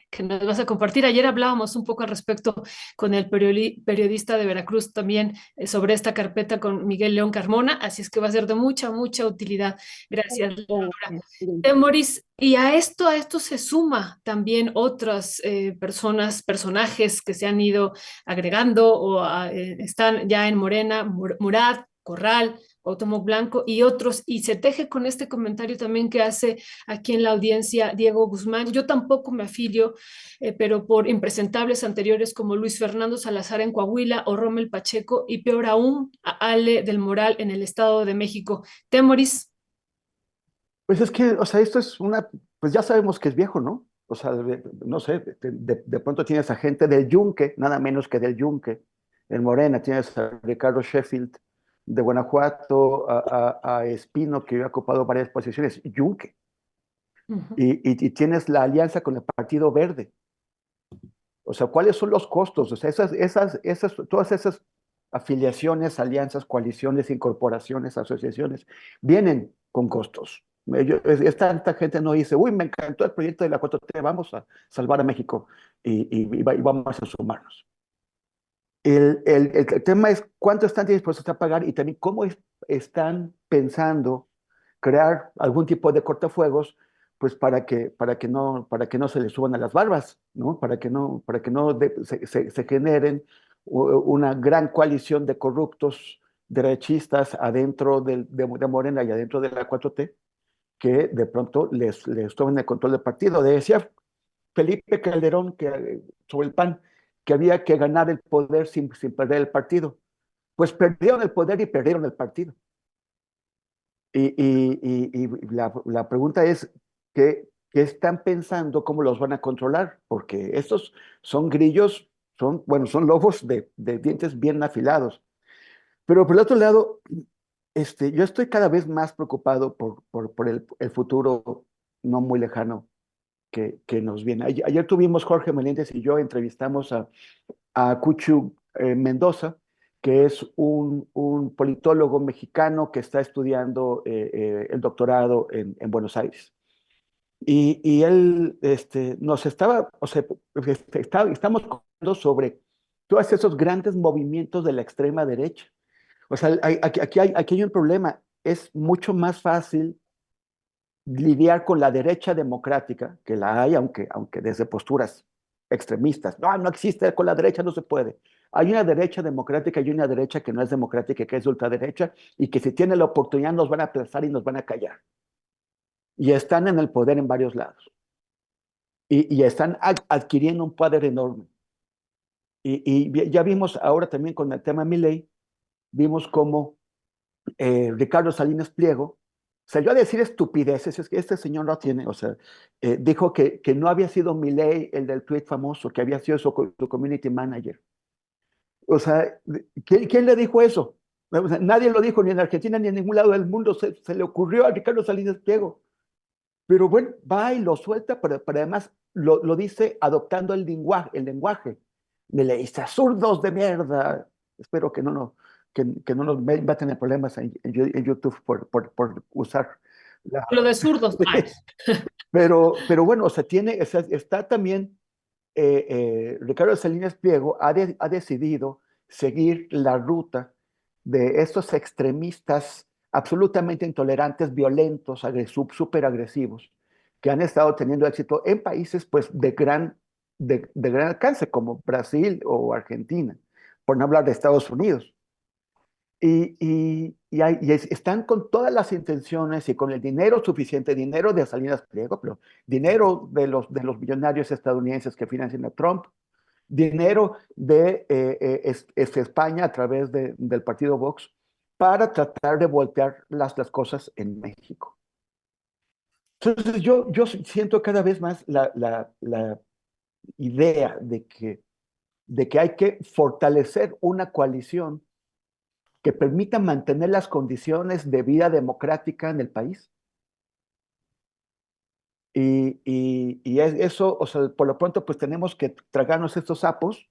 que nos vas a compartir. Ayer hablábamos un poco al respecto con el periodista de Veracruz también sobre esta carpeta con Miguel León Carmona, así es que va a ser de mucha, mucha utilidad. Gracias, Laura. Moris, y a esto se suma también otras personajes que se han ido agregando o están ya en Morena, Murat, Corral, Cuauhtémoc Blanco y otros, y se teje con este comentario también que hace aquí en la audiencia Diego Guzmán. Yo tampoco me afilio, pero por impresentables anteriores como Luis Fernando Salazar en Coahuila o Rommel Pacheco, y peor aún, a Ale del Moral en el Estado de México. Temoris. Pues es que, o sea, esto es una, pues ya sabemos que es viejo, ¿no? O sea, no sé, de pronto tienes a gente del Yunque, nada menos que del Yunque, en Morena, tienes a Ricardo Sheffield de Guanajuato, a Espino, que ha ocupado varias posiciones, Yunque, Uh-huh. y tienes la alianza con el Partido Verde. O sea, ¿cuáles son los costos? O sea, todas esas afiliaciones, alianzas, coaliciones, incorporaciones, asociaciones, vienen con costos. Esta gente no dice, uy, me encantó el proyecto de la 4T, vamos a salvar a México y vamos a sumarnos. El tema es cuánto están dispuestos a pagar y también cómo están pensando crear algún tipo de cortafuegos, pues para que no se les suban a las barbas, ¿no? Para que no se generen una gran coalición de corruptos derechistas adentro de Morena y adentro de la 4T, que de pronto les tomen el control del partido. Decía Felipe Calderón sobre el PAN que había que ganar el poder sin perder el partido. Pues perdieron el poder y perdieron el partido. Y la pregunta es, ¿qué están pensando? ¿Cómo los van a controlar? Porque estos son grillos, son lobos de dientes bien afilados. Pero por el otro lado, yo estoy cada vez más preocupado por el futuro no muy lejano que nos viene. Ayer tuvimos, Jorge Meléndez y yo entrevistamos a Cuchu Mendoza, que es un politólogo mexicano que está estudiando el doctorado en Buenos Aires. Y él nos estaba, o sea, estamos hablando sobre todos esos grandes movimientos de la extrema derecha. O sea, aquí hay un problema. Es mucho más fácil lidiar con la derecha democrática, que la hay, aunque desde posturas extremistas. No, no existe, con la derecha no se puede. Hay una derecha democrática y una derecha que no es democrática, que es ultraderecha, y que si tiene la oportunidad nos van a aplastar y nos van a callar. Y están en el poder en varios lados. Y están adquiriendo un poder enorme. Y ya vimos ahora también con el tema Milei, vimos cómo Ricardo Salinas Pliego salió a decir estupideces, es que este señor no tiene, o sea, dijo que no había sido Milei el del tweet famoso, que había sido su community manager. O sea, ¿quién le dijo eso? O sea, nadie lo dijo, ni en Argentina ni en ningún lado del mundo, se le ocurrió a Ricardo Salinas Pliego. Pero bueno, va y lo suelta, pero además lo dice adoptando el lenguaje. Me leíste zurdos de mierda. Espero que no nos va a tener problemas en YouTube por usar la... Lo de zurdos. Ay. Pero bueno, o sea, está también, Ricardo Salinas Pliego ha decidido seguir la ruta de estos extremistas absolutamente intolerantes, violentos, súper agresivos, que han estado teniendo éxito en países pues, de gran alcance, como Brasil o Argentina, por no hablar de Estados Unidos. Están con todas las intenciones y con el dinero suficiente, dinero de Salinas Pliego, pero dinero de los millonarios estadounidenses que financian a Trump, dinero de España a través del partido Vox, para tratar de voltear las cosas en México. Entonces yo siento cada vez más la idea de que hay que fortalecer una coalición que permita mantener las condiciones de vida democrática en el país. Eso, o sea, por lo pronto, pues tenemos que tragarnos estos sapos,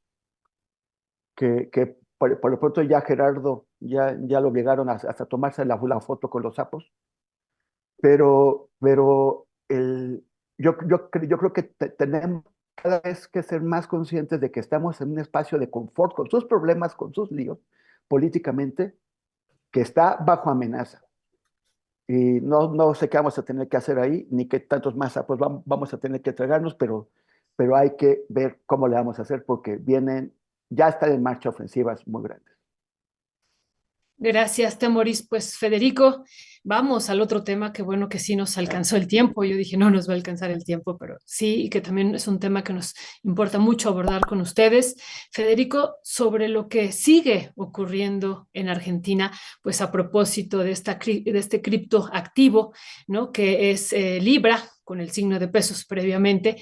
que por lo pronto ya Gerardo, ya lo obligaron hasta tomarse la foto con los sapos, pero yo creo que tenemos cada vez que ser más conscientes de que estamos en un espacio de confort con sus problemas, con sus líos, políticamente, que está bajo amenaza. Y no sé qué vamos a tener que hacer ahí, ni qué tantos más sapos vamos a tener que tragarnos, pero hay que ver cómo le vamos a hacer porque ya están en marcha ofensivas muy grandes. Gracias, Temoris. Pues Federico, vamos al otro tema, que bueno que sí nos alcanzó el tiempo. Yo dije, no nos va a alcanzar el tiempo, pero sí, y que también es un tema que nos importa mucho abordar con ustedes. Federico, sobre lo que sigue ocurriendo en Argentina, pues a propósito de, de este criptoactivo, ¿no? Que es Libra, con el signo de pesos previamente.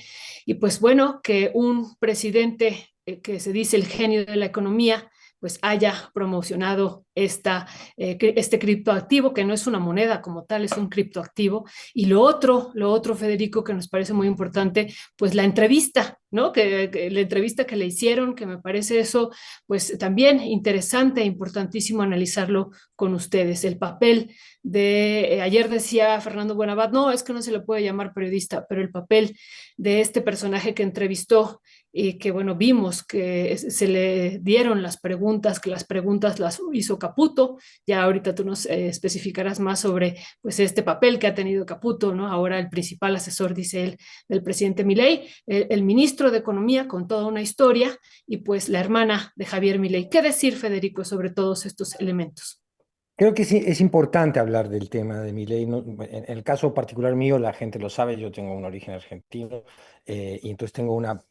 Y pues bueno, que un presidente que se dice el genio de la economía, pues haya promocionado este criptoactivo, que no es una moneda como tal, es un criptoactivo. Y lo otro, Federico, que nos parece muy importante, pues la entrevista, ¿no? Que la entrevista que le hicieron, que me parece eso, pues también interesante e importantísimo analizarlo con ustedes. El papel ayer decía Fernando Buenabad, no, es que no se le puede llamar periodista, pero el papel de este personaje que entrevistó y que bueno, vimos que se le dieron las preguntas, que las preguntas las hizo Caputo. Ya ahorita tú nos especificarás más sobre pues este papel que ha tenido Caputo, ¿no? Ahora el principal asesor, dice él, del presidente Milei, el ministro de Economía con toda una historia y pues la hermana de Javier Milei. ¿Qué decir, Federico, sobre todos estos elementos? Creo que sí, es importante hablar del tema de mi ley. En el caso particular mío, la gente lo sabe, yo tengo un origen argentino y entonces tengo una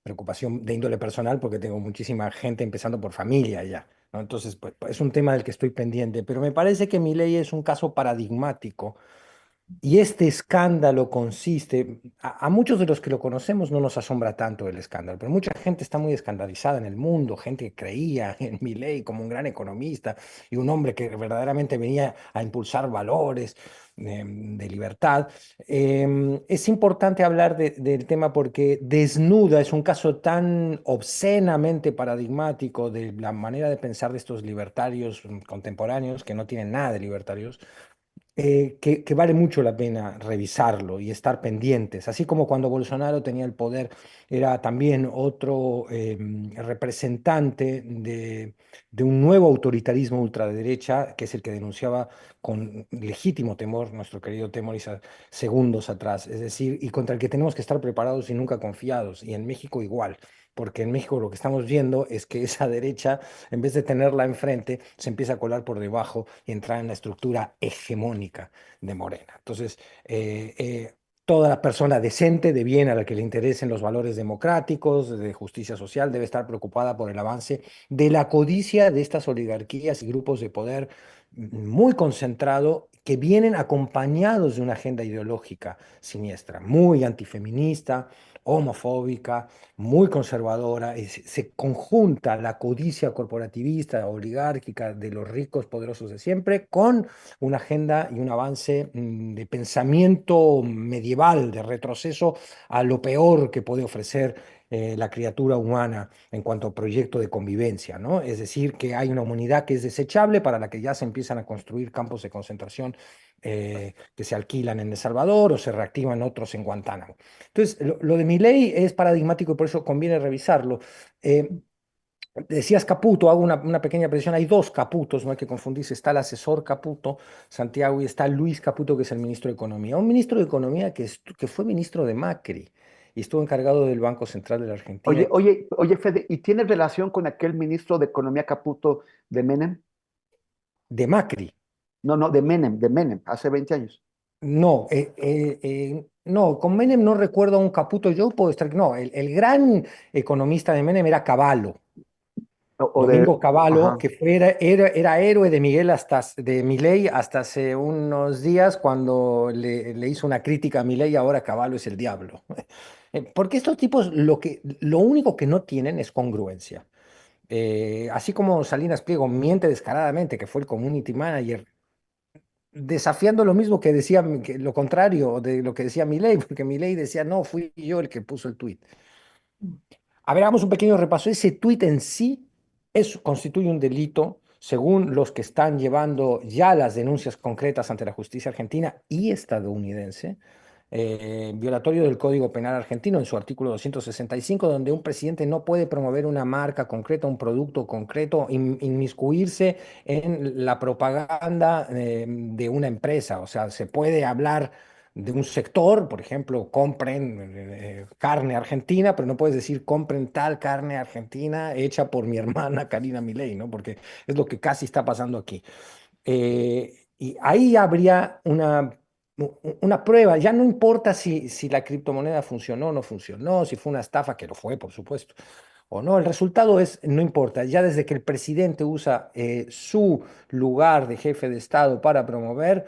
preocupación de índole personal porque tengo muchísima gente, empezando por familia ya, ¿no? Entonces, pues, es un tema del que estoy pendiente, pero me parece que mi ley es un caso paradigmático y este escándalo consiste, a muchos de los que lo conocemos no nos asombra tanto el escándalo, pero mucha gente está muy escandalizada en el mundo, gente que creía en Milei como un gran economista y un hombre que verdaderamente venía a impulsar valores de libertad. Es importante hablar del tema porque desnuda, es un caso tan obscenamente paradigmático de la manera de pensar de estos libertarios contemporáneos que no tienen nada de libertarios, que vale mucho la pena revisarlo y estar pendientes. Así como cuando Bolsonaro tenía el poder, era también otro representante de un nuevo autoritarismo ultraderecha, que es el que denunciaba con legítimo temor nuestro querido Temoris segundos atrás. Es decir, y contra el que tenemos que estar preparados y nunca confiados. Y en México igual. Porque en México lo que estamos viendo es que esa derecha, en vez de tenerla enfrente, se empieza a colar por debajo y entrar en la estructura hegemónica de Morena. Entonces, toda la persona decente, de bien, a la que le interesen los valores democráticos, de justicia social, debe estar preocupada por el avance de la codicia de estas oligarquías y grupos de poder muy concentrado que vienen acompañados de una agenda ideológica siniestra, muy antifeminista, homofóbica, muy conservadora, y se conjunta la codicia corporativista, oligárquica de los ricos poderosos de siempre con una agenda y un avance de pensamiento medieval, de retroceso a lo peor que puede ofrecer la criatura humana en cuanto a proyecto de convivencia, ¿no? Es decir, que hay una humanidad que es desechable, para la que ya se empiezan a construir campos de concentración que se alquilan en El Salvador o se reactivan otros en Guantánamo. Entonces, lo de mi ley es paradigmático y por eso conviene revisarlo. Eh, Decías Caputo, hago una pequeña precisión, hay dos Caputos, no hay que confundirse, está el asesor Caputo, Santiago, y está Luis Caputo, que es el ministro de Economía. Un ministro de Economía que fue ministro de Macri y estuvo encargado del Banco Central de la Argentina, Oye, Fede, ¿y tiene relación con aquel ministro de Economía Caputo de Menem? de Macri. No, no, de Menem, hace 20 años. No, no, con Menem no recuerdo a un Caputo, yo puedo estar, no, el gran economista de Menem era Cavallo. O de, Domingo Cavallo, ajá. que era héroe de Miguel de Milei hasta hace unos días cuando le hizo una crítica a Milei, ahora Cavallo es el diablo. Porque estos tipos lo único que no tienen es congruencia. Así como Salinas Pliego miente descaradamente, que fue el community manager, desafiando lo mismo que decía, que lo contrario de lo que decía Milei, porque Milei decía, no, fui yo el que puso el tuit. A ver, hagamos un pequeño repaso. Ese tuit en sí constituye un delito según los que están llevando ya las denuncias concretas ante la justicia argentina y estadounidense, violatorio del Código Penal argentino en su artículo 265, donde un presidente no puede promover una marca concreta, un producto concreto, inmiscuirse en la propaganda de una empresa. O sea, se puede hablar de un sector, por ejemplo, compren carne argentina, pero no puedes decir compren tal carne argentina hecha por mi hermana Karina Milei, ¿no? Porque es lo que casi está pasando aquí. Y ahí habría una prueba. Ya no importa si la criptomoneda funcionó o no funcionó, si fue una estafa, que lo fue, por supuesto, o no. El resultado es, no importa. Ya desde que el presidente usa su lugar de jefe de Estado para promover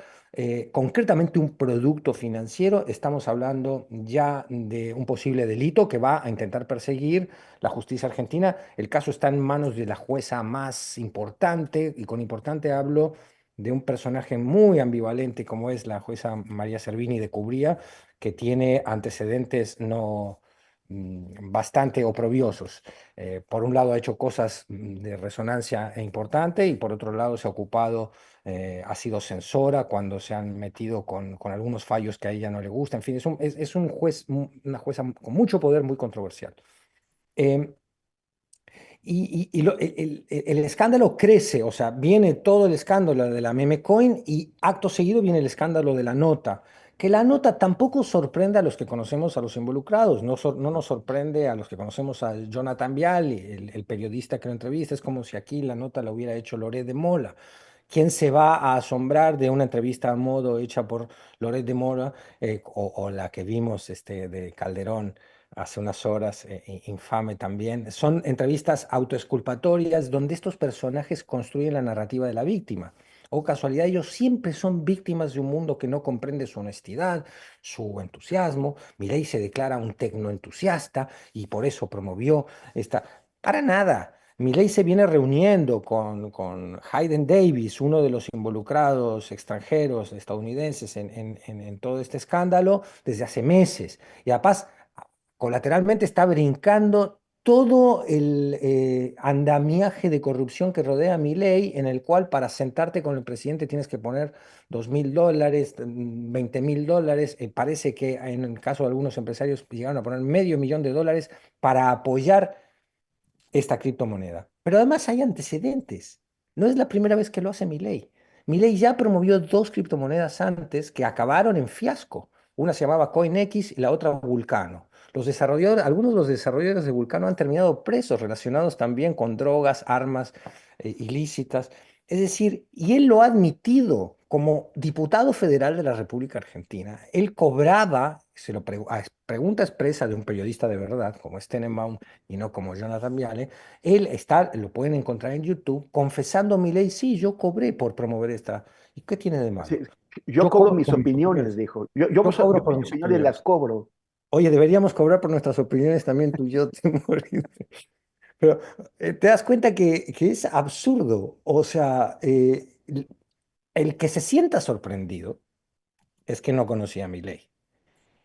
concretamente un producto financiero, estamos hablando ya de un posible delito que va a intentar perseguir la justicia argentina. El caso está en manos de la jueza más importante, y con importante hablo de un personaje muy ambivalente como es la jueza María Servini de Cubría, que tiene antecedentes no bastante oprobiosos. Por un lado ha hecho cosas de resonancia importante y por otro lado se ha ocupado, ha sido censora cuando se han metido con algunos fallos que a ella no le gustan. En fin, es un juez, una jueza con mucho poder, muy controversial. Em, el escándalo crece, o sea, viene todo el escándalo de la meme coin y acto seguido viene el escándalo de la nota, que la nota tampoco sorprende a los que conocemos a los involucrados, no nos sorprende a los que conocemos a Jonathan Vial, el periodista que lo entrevista, es como si aquí la nota la hubiera hecho Loret de Mola. ¿Quién se va a asombrar de una entrevista a modo hecha por Loret de Mola o la que vimos de Calderón hace unas horas, infame también? Son entrevistas autoexculpatorias donde estos personajes construyen la narrativa de la víctima. O casualidad, ellos siempre son víctimas de un mundo que no comprende su honestidad, su entusiasmo. Milei se declara un tecnoentusiasta y por eso promovió esta... Para nada. Milei se viene reuniendo con Hayden Davis, uno de los involucrados extranjeros estadounidenses en todo este escándalo, desde hace meses. Y además, colateralmente está brincando todo el andamiaje de corrupción que rodea a Milei, en el cual para sentarte con el presidente tienes que poner $2.000, $20.000. Parece que en el caso de algunos empresarios llegaron a poner $500.000 para apoyar esta criptomoneda. Pero además hay antecedentes. No es la primera vez que lo hace Milei. Milei ya promovió dos criptomonedas antes que acabaron en fiasco. Una se llamaba CoinX y la otra Vulcano. Algunos de los desarrolladores de Vulcano han terminado presos relacionados también con drogas, armas ilícitas. Es decir, y él lo ha admitido como diputado federal de la República Argentina. Él cobraba, a pregunta expresa de un periodista de verdad, como es Tenenbaum, y no como Jonathan Viale, él está, lo pueden encontrar en YouTube, confesando a mi ley, sí, yo cobré por promover esta. ¿Y qué tiene de Sí, malo? yo Yo cobro cobro mis por mis opiniones, opiniones. dijo. Yo cobro Yo por mis mis opiniones las opiniones. cobro. Oye, deberíamos cobrar por nuestras opiniones también tú y yo, Timur. Pero te das cuenta que es absurdo. O sea, el que se sienta sorprendido es que no conocía a mi ley.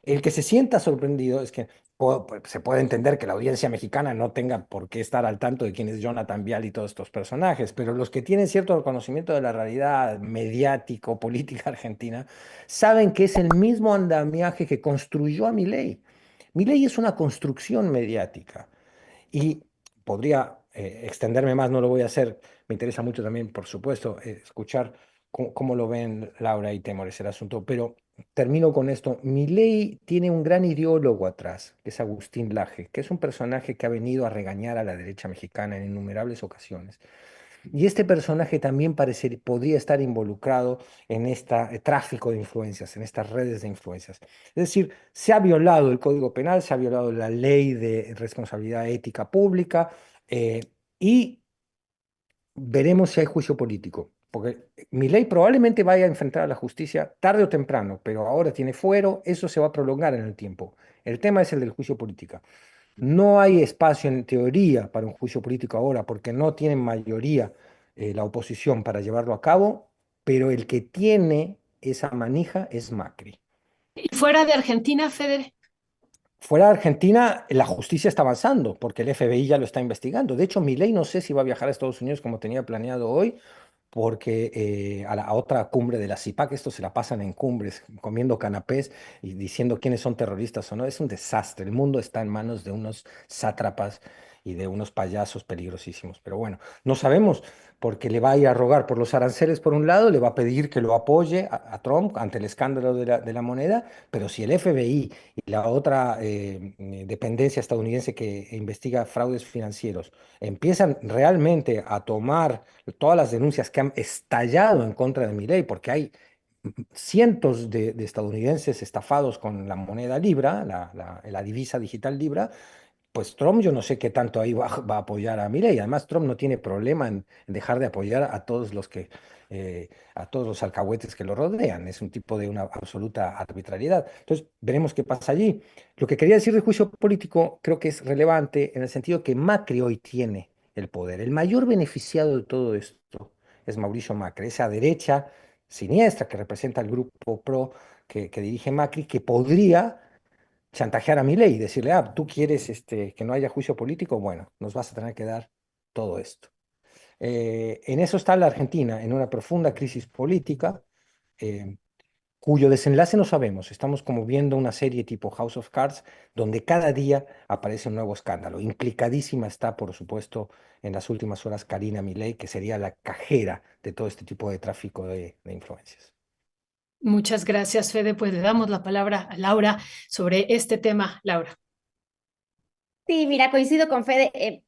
El que se sienta sorprendido es que pues, se puede entender que la audiencia mexicana no tenga por qué estar al tanto de quién es Jonathan Vial y todos estos personajes, pero los que tienen cierto conocimiento de la realidad mediático, política argentina, saben que es el mismo andamiaje que construyó a Milei. Milei es una construcción mediática. Y podría extenderme más, no lo voy a hacer. Me interesa mucho también, por supuesto, escuchar cómo lo ven Laura y Temores el asunto. Pero termino con esto. Milei tiene un gran ideólogo atrás, que es Agustín Laje, que es un personaje que ha venido a regañar a la derecha mexicana en innumerables ocasiones. Y este personaje también podría estar involucrado en este tráfico de influencias, en estas redes de influencias. Es decir, se ha violado el Código Penal, se ha violado la ley de responsabilidad ética pública eh, y veremos si hay juicio político. Porque mi ley probablemente vaya a enfrentar a la justicia tarde o temprano, pero ahora tiene fuero, eso se va a prolongar en el tiempo. El tema es el del juicio político. No hay espacio en teoría para un juicio político ahora porque no tienen mayoría la oposición para llevarlo a cabo, pero el que tiene esa manija es Macri. Y fuera de Argentina, Fede, Fuera de Argentina, la justicia está avanzando porque el FBI ya lo está investigando. De hecho, Milei no sé si va a viajar a Estados Unidos como tenía planeado hoy, porque a otra cumbre de la CIPAC, esto se la pasan en cumbres, comiendo canapés y diciendo quiénes son terroristas o no. Es un desastre. El mundo está en manos de unos sátrapas y de unos payasos peligrosísimos. Pero bueno, no sabemos porque le va a ir a rogar por los aranceles por un lado, le va a pedir que lo apoye a Trump ante el escándalo de la moneda, pero si el FBI y la otra dependencia estadounidense que investiga fraudes financieros empiezan realmente a tomar todas las denuncias que han estallado en contra de Milei, porque hay cientos de estadounidenses estafados con la moneda Libra, la divisa digital Libra, pues Trump yo no sé qué tanto ahí va a apoyar a Milei. Además, Trump no tiene problema en dejar de apoyar a todos a todos los alcahuetes que lo rodean. Es un tipo de una absoluta arbitrariedad. Entonces, veremos qué pasa allí. Lo que quería decir del juicio político creo que es relevante en el sentido que Macri hoy tiene el poder. El mayor beneficiado de todo esto es Mauricio Macri, esa derecha siniestra que representa el grupo PRO que dirige Macri, que podría chantajear a Milei y decirle, ah, tú quieres que no haya juicio político, bueno, nos vas a tener que dar todo esto. En eso está la Argentina, en una profunda crisis política, eh, cuyo desenlace no sabemos. Estamos como viendo una serie tipo House of Cards, donde cada día aparece un nuevo escándalo. Implicadísima está, por supuesto, en las últimas horas Karina Milei, que sería la cajera de todo este tipo de tráfico de influencias. Muchas gracias, Fede. Pues le damos la palabra a Laura sobre este tema. Laura. Sí, mira, coincido con Fede.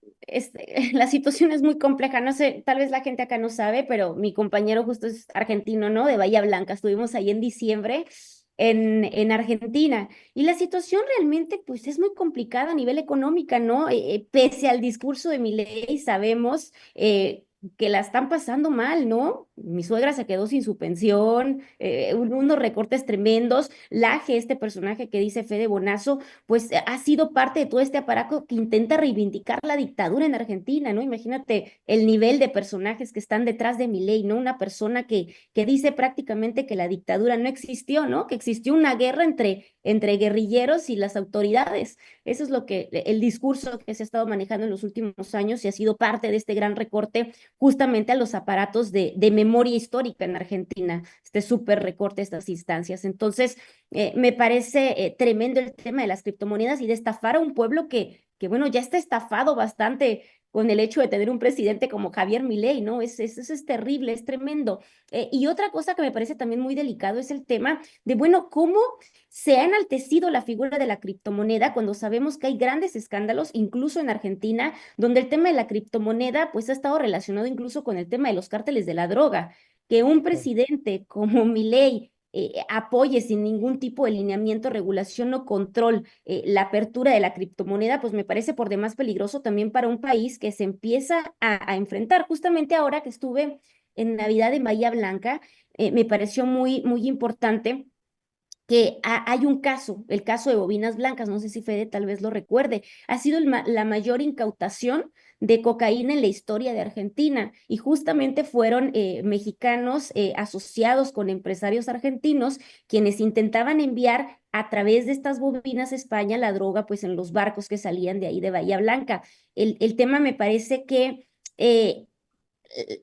La situación es muy compleja. No sé, tal vez la gente acá no sabe, pero mi compañero justo es argentino, ¿no? De Bahía Blanca. Estuvimos ahí en diciembre en Argentina. Y la situación realmente, pues, es muy complicada a nivel económica, ¿no? Pese al discurso de Milei, sabemos que la están pasando mal, ¿no? Mi suegra se quedó sin su pensión, unos recortes tremendos. Laje, este personaje que dice Fede Bonazo, pues ha sido parte de todo este aparato que intenta reivindicar la dictadura en Argentina, ¿no? Imagínate el nivel de personajes que están detrás de Milei, ¿no? Una persona que dice prácticamente que la dictadura no existió, ¿no? Que existió una guerra entre guerrilleros y las autoridades. Eso es lo que, el discurso que se ha estado manejando en los últimos años y ha sido parte de este gran recorte justamente a los aparatos de memoria histórica en Argentina, este súper recorte, estas instancias. Entonces, me parece tremendo el tema de las criptomonedas y de estafar a un pueblo bueno, ya está estafado bastante con el hecho de tener un presidente como Javier Milei, ¿no? Eso es terrible, es tremendo. Y otra cosa que me parece también muy delicado es el tema de, bueno, cómo se ha enaltecido la figura de la criptomoneda cuando sabemos que hay grandes escándalos, incluso en Argentina, donde el tema de la criptomoneda pues ha estado relacionado incluso con el tema de los cárteles de la droga, que un presidente como Milei apoye sin ningún tipo de lineamiento, regulación o control la apertura de la criptomoneda, pues me parece por demás peligroso también para un país que se empieza a enfrentar. Justamente ahora que estuve en Navidad en Bahía Blanca, me pareció muy importante que hay un caso, el caso de bobinas blancas, no sé si Fede tal vez lo recuerde, ha sido la mayor incautación de cocaína en la historia de Argentina y justamente fueron mexicanos asociados con empresarios argentinos quienes intentaban enviar a través de estas bobinas a España la droga pues en los barcos que salían de ahí de Bahía Blanca. El tema me parece que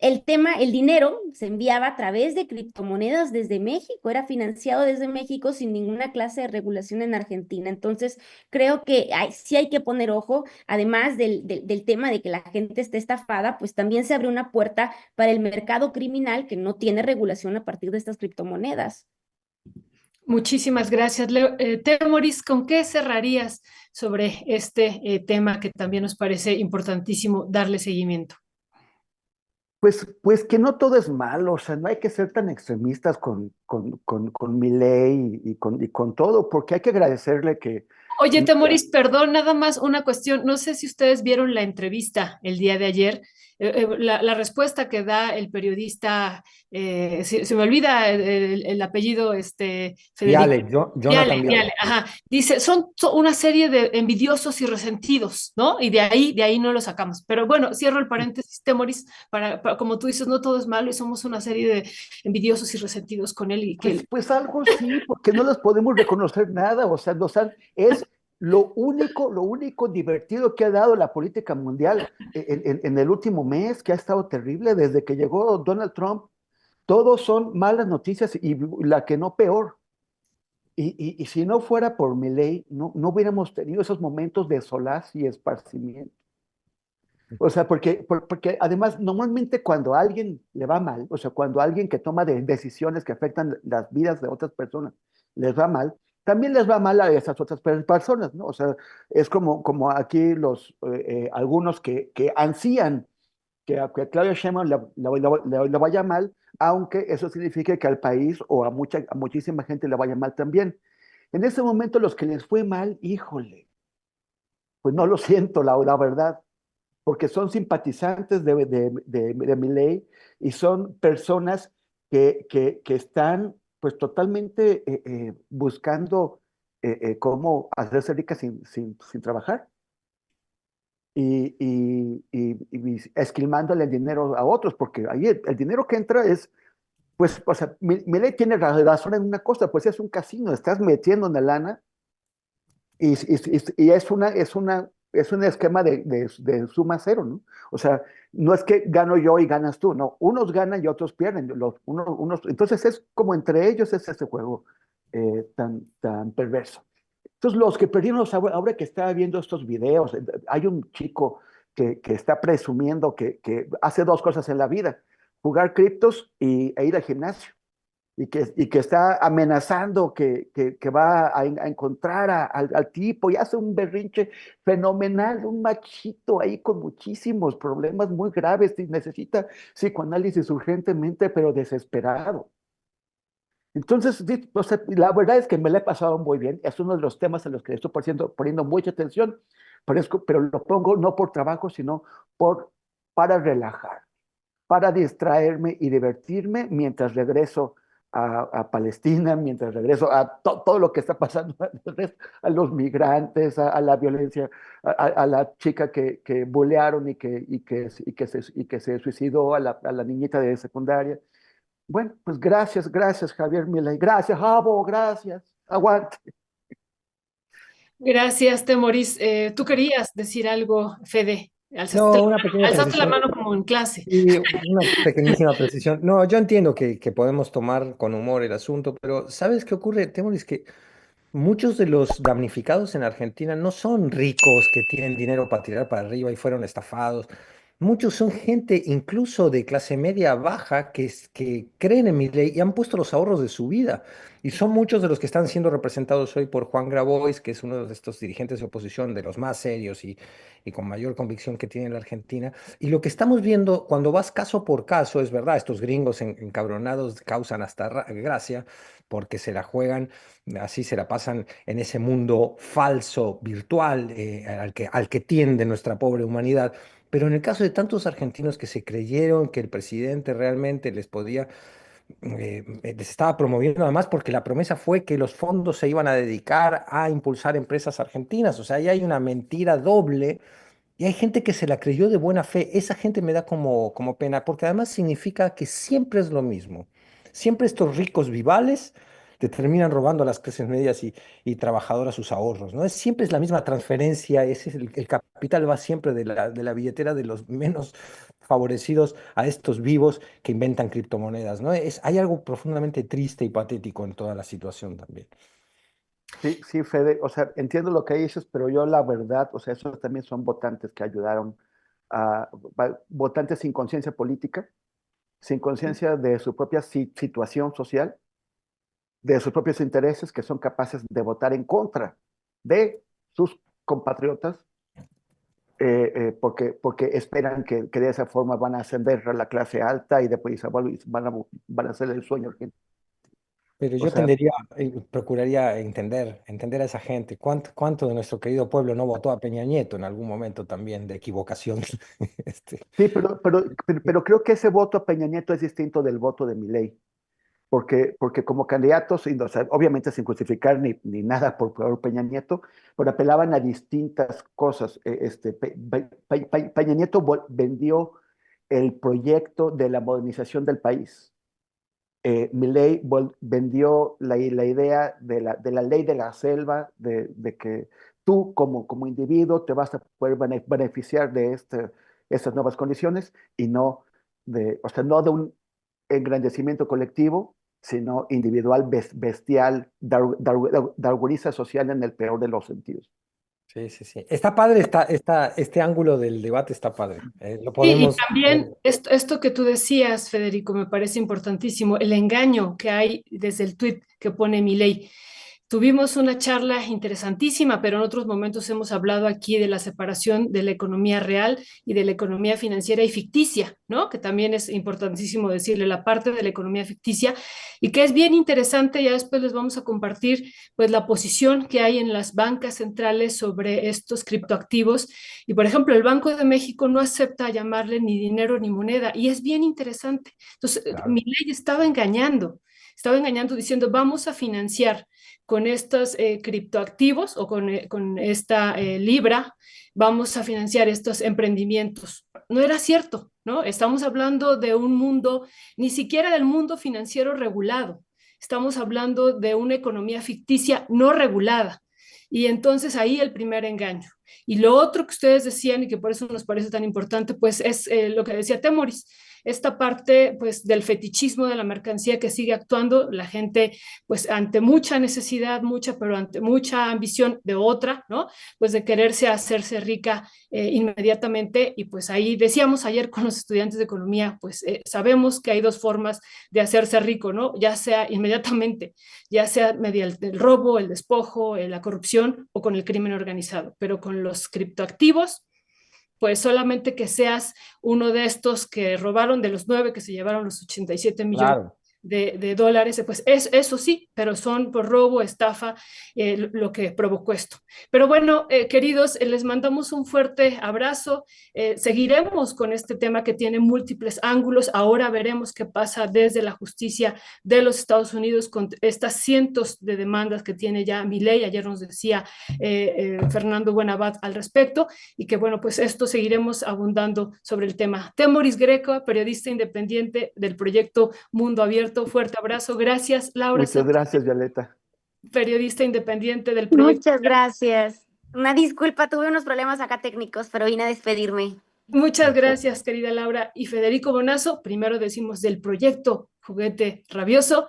el tema, el dinero se enviaba a través de criptomonedas desde México, era financiado desde México sin ninguna clase de regulación en Argentina. Entonces, creo que sí hay que poner ojo, además del tema de que la gente esté estafada, pues también se abre una puerta para el mercado criminal que no tiene regulación a partir de estas criptomonedas. Muchísimas gracias, Temoris, ¿con qué cerrarías sobre este tema que también nos parece importantísimo darle seguimiento? Pues que no todo es malo, o sea, no hay que ser tan extremistas con mi ley y con todo, porque hay que agradecerle que Oye, Temoris, perdón, nada más una cuestión. No sé si ustedes vieron la entrevista el día de ayer. La respuesta que da el periodista, se me olvida el apellido, Federico. Viale, Jonathan Viale, Viale. Viale, ajá. Dice, son una serie de envidiosos y resentidos, ¿no? Y de ahí no lo sacamos. Pero bueno, cierro el paréntesis, Temoris, como tú dices, no todo es malo y somos una serie de envidiosos y resentidos con él y que pues algo sí, porque no les podemos reconocer nada, o sea, es lo único divertido que ha dado la política mundial en el último mes, que ha estado terrible desde que llegó Donald Trump. Todos son malas noticias y la que no peor. Y si no fuera por mi ley, no hubiéramos tenido esos momentos de solaz y esparcimiento. O sea, porque además normalmente cuando a alguien le va mal, o sea, cuando alguien que toma decisiones que afectan las vidas de otras personas les va mal, también les va mal a esas otras personas, ¿no? O sea, es como aquí algunos que ansían que a Claudia Sheinbaum le vaya mal, aunque eso signifique que al país o a muchísima gente le vaya mal también. En ese momento los que les fue mal, híjole, pues no lo siento, la verdad, porque son simpatizantes de Milei y son personas que están pues totalmente buscando cómo hacerse ricas sin trabajar y esquilmándole el dinero a otros, porque ahí el dinero que entra es, pues, o sea, Milei tiene razón en una cosa, pues es un casino, estás metiendo en la lana y es un esquema de suma cero, ¿no? O sea, no es que gano yo y ganas tú, no, unos ganan y otros pierden, entonces es como entre ellos es ese juego tan perverso. Entonces, los que perdieron, ahora que estaba viendo estos videos, hay un chico que está presumiendo que hace dos cosas en la vida, jugar criptos e ir al gimnasio y que está amenazando que va a encontrar al tipo y hace un berrinche fenomenal, un machito ahí con muchísimos problemas muy graves y necesita psicoanálisis urgentemente, pero desesperado. Entonces, sí, o sea, la verdad es que me la he pasado muy bien. Es uno de los temas en los que estoy poniendo mucha atención, pero lo pongo no por trabajo, sino para relajar, para distraerme y divertirme mientras regreso a Palestina, mientras regreso a todo lo que está pasando, a los migrantes, a la violencia, a la chica que bulearon y que se suicidó, a la niñita de secundaria. Bueno, pues gracias, Javier Milei. Gracias, Javo, gracias. Aguante. Gracias, Temoris. Tú querías decir algo, Fede. No, una pequeña Alzaste la precisión. mano como en clase. Y una pequeñísima precisión. No, yo entiendo que podemos tomar con humor el asunto, pero ¿sabes qué ocurre, Temoris? Que muchos de los damnificados en Argentina no son ricos que tienen dinero para tirar para arriba y fueron estafados. Muchos son gente incluso de clase media baja que creen en mi ley y han puesto los ahorros de su vida. Y son muchos de los que están siendo representados hoy por Juan Grabois, que es uno de estos dirigentes de oposición de los más serios y con mayor convicción que tiene la Argentina. Y lo que estamos viendo cuando vas caso por caso, es verdad, estos gringos encabronados causan hasta gracia porque se la juegan, así se la pasan en ese mundo falso, virtual, al que tiende nuestra pobre humanidad. Pero en el caso de tantos argentinos que se creyeron que el presidente realmente les estaba promoviendo, además porque la promesa fue que los fondos se iban a dedicar a impulsar empresas argentinas, o sea, ahí hay una mentira doble y hay gente que se la creyó de buena fe. Esa gente me da como pena, porque además significa que siempre es lo mismo. Siempre estos ricos vivales te terminan robando a las clases medias y trabajadoras sus ahorros, ¿no? Siempre es la misma transferencia, el capital va siempre de la billetera de los menos favorecidos a estos vivos que inventan criptomonedas, ¿no? Hay algo profundamente triste y patético en toda la situación también. Sí, sí, Fede, o sea, entiendo lo que dices, pero yo la verdad, o sea, esos también son votantes que ayudaron votantes sin conciencia política, sin conciencia de su propia situación social, de sus propios intereses, que son capaces de votar en contra de sus compatriotas, porque esperan que de esa forma van a ascender a la clase alta y después van a hacer el sueño argentino. Pero O yo sea, procuraría entender a esa gente. ¿Cuánto de nuestro querido pueblo no votó a Peña Nieto en algún momento también de equivocación? Este, sí, pero creo que ese voto a Peña Nieto es distinto del voto de Milei. Porque como candidatos, o sea, obviamente sin justificar ni nada por Peña Nieto, pero apelaban a distintas cosas. Peña Nieto vendió el proyecto de la modernización del país. Milei vendió la idea de la ley de la selva, de que tú como individuo te vas a poder beneficiar de estas nuevas condiciones y o sea, no de un engrandecimiento colectivo, sino individual, bestial, darwinista social en el peor de los sentidos. Sí, sí, sí. Está padre, este ángulo del debate está padre. Lo Sí, y podemos también ver. esto que tú decías, Federico, me parece importantísimo, el engaño que hay desde el tuit que pone Milei. Tuvimos una charla interesantísima, pero en otros momentos hemos hablado aquí de la separación de la economía real y de la economía financiera y ficticia, ¿no? Que también es importantísimo decirle la parte de la economía ficticia y que es bien interesante. Ya después les vamos a compartir pues la posición que hay en las bancas centrales sobre estos criptoactivos. Y por ejemplo, el Banco de México no acepta llamarle ni dinero ni moneda y es bien interesante. Entonces, Claro. Milei estaba engañando diciendo vamos a financiar con estos criptoactivos o con esta libra, vamos a financiar estos emprendimientos. No era cierto, ¿no? Estamos hablando de un mundo, ni siquiera del mundo financiero regulado. Estamos hablando de una economía ficticia no regulada. Y entonces ahí el primer engaño. Y lo otro que ustedes decían y que por eso nos parece tan importante, pues es lo que decía Temoris, esta parte pues del fetichismo de la mercancía que sigue actuando, la gente pues ante mucha necesidad, mucha, pero ante mucha ambición de otra, ¿no? Pues de quererse hacerse rica inmediatamente y pues ahí decíamos ayer con los estudiantes de economía, pues sabemos que hay dos formas de hacerse rico, ¿no? Ya sea inmediatamente, ya sea mediante el robo, el despojo, la corrupción o con el crimen organizado, pero con los criptoactivos pues solamente que seas uno de estos que robaron de los 9 que se llevaron los 87 millones Claro. de dólares, pues eso sí, pero son por robo, estafa, lo que provocó esto. Pero bueno, queridos, les mandamos un fuerte abrazo. Seguiremos con este tema que tiene múltiples ángulos. Ahora veremos qué pasa desde la justicia de los Estados Unidos con estas cientos de demandas que tiene ya Milei. Ayer nos decía Fernando Buenabad al respecto y que bueno, pues esto seguiremos abundando sobre el tema. Temoris Greco, periodista independiente del proyecto Mundo Abierto. Fuerte abrazo. Gracias, Laura Muchas Sánchez, gracias, Violeta. periodista independiente del proyecto. Muchas gracias. Una disculpa, tuve unos problemas acá técnicos, pero vine a despedirme. Muchas gracias, querida Laura. Y Federico Bonazo, primero decimos del proyecto Juguete Rabioso,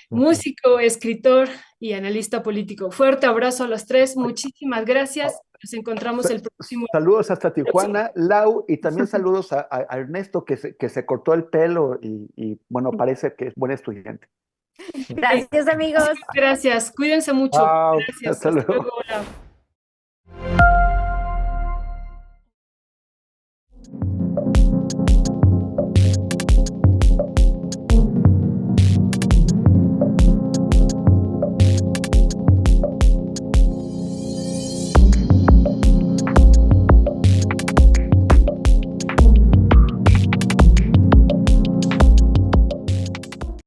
músico, escritor y analista político. Fuerte abrazo a los tres. Muchísimas gracias. Nos encontramos el próximo. Saludos hasta Tijuana, Lau, y también saludos a Ernesto que se cortó el pelo y bueno, parece que es buen estudiante. Gracias, amigos. Gracias. Cuídense mucho. Chao. Gracias. Hasta Hasta luego. luego. Hola.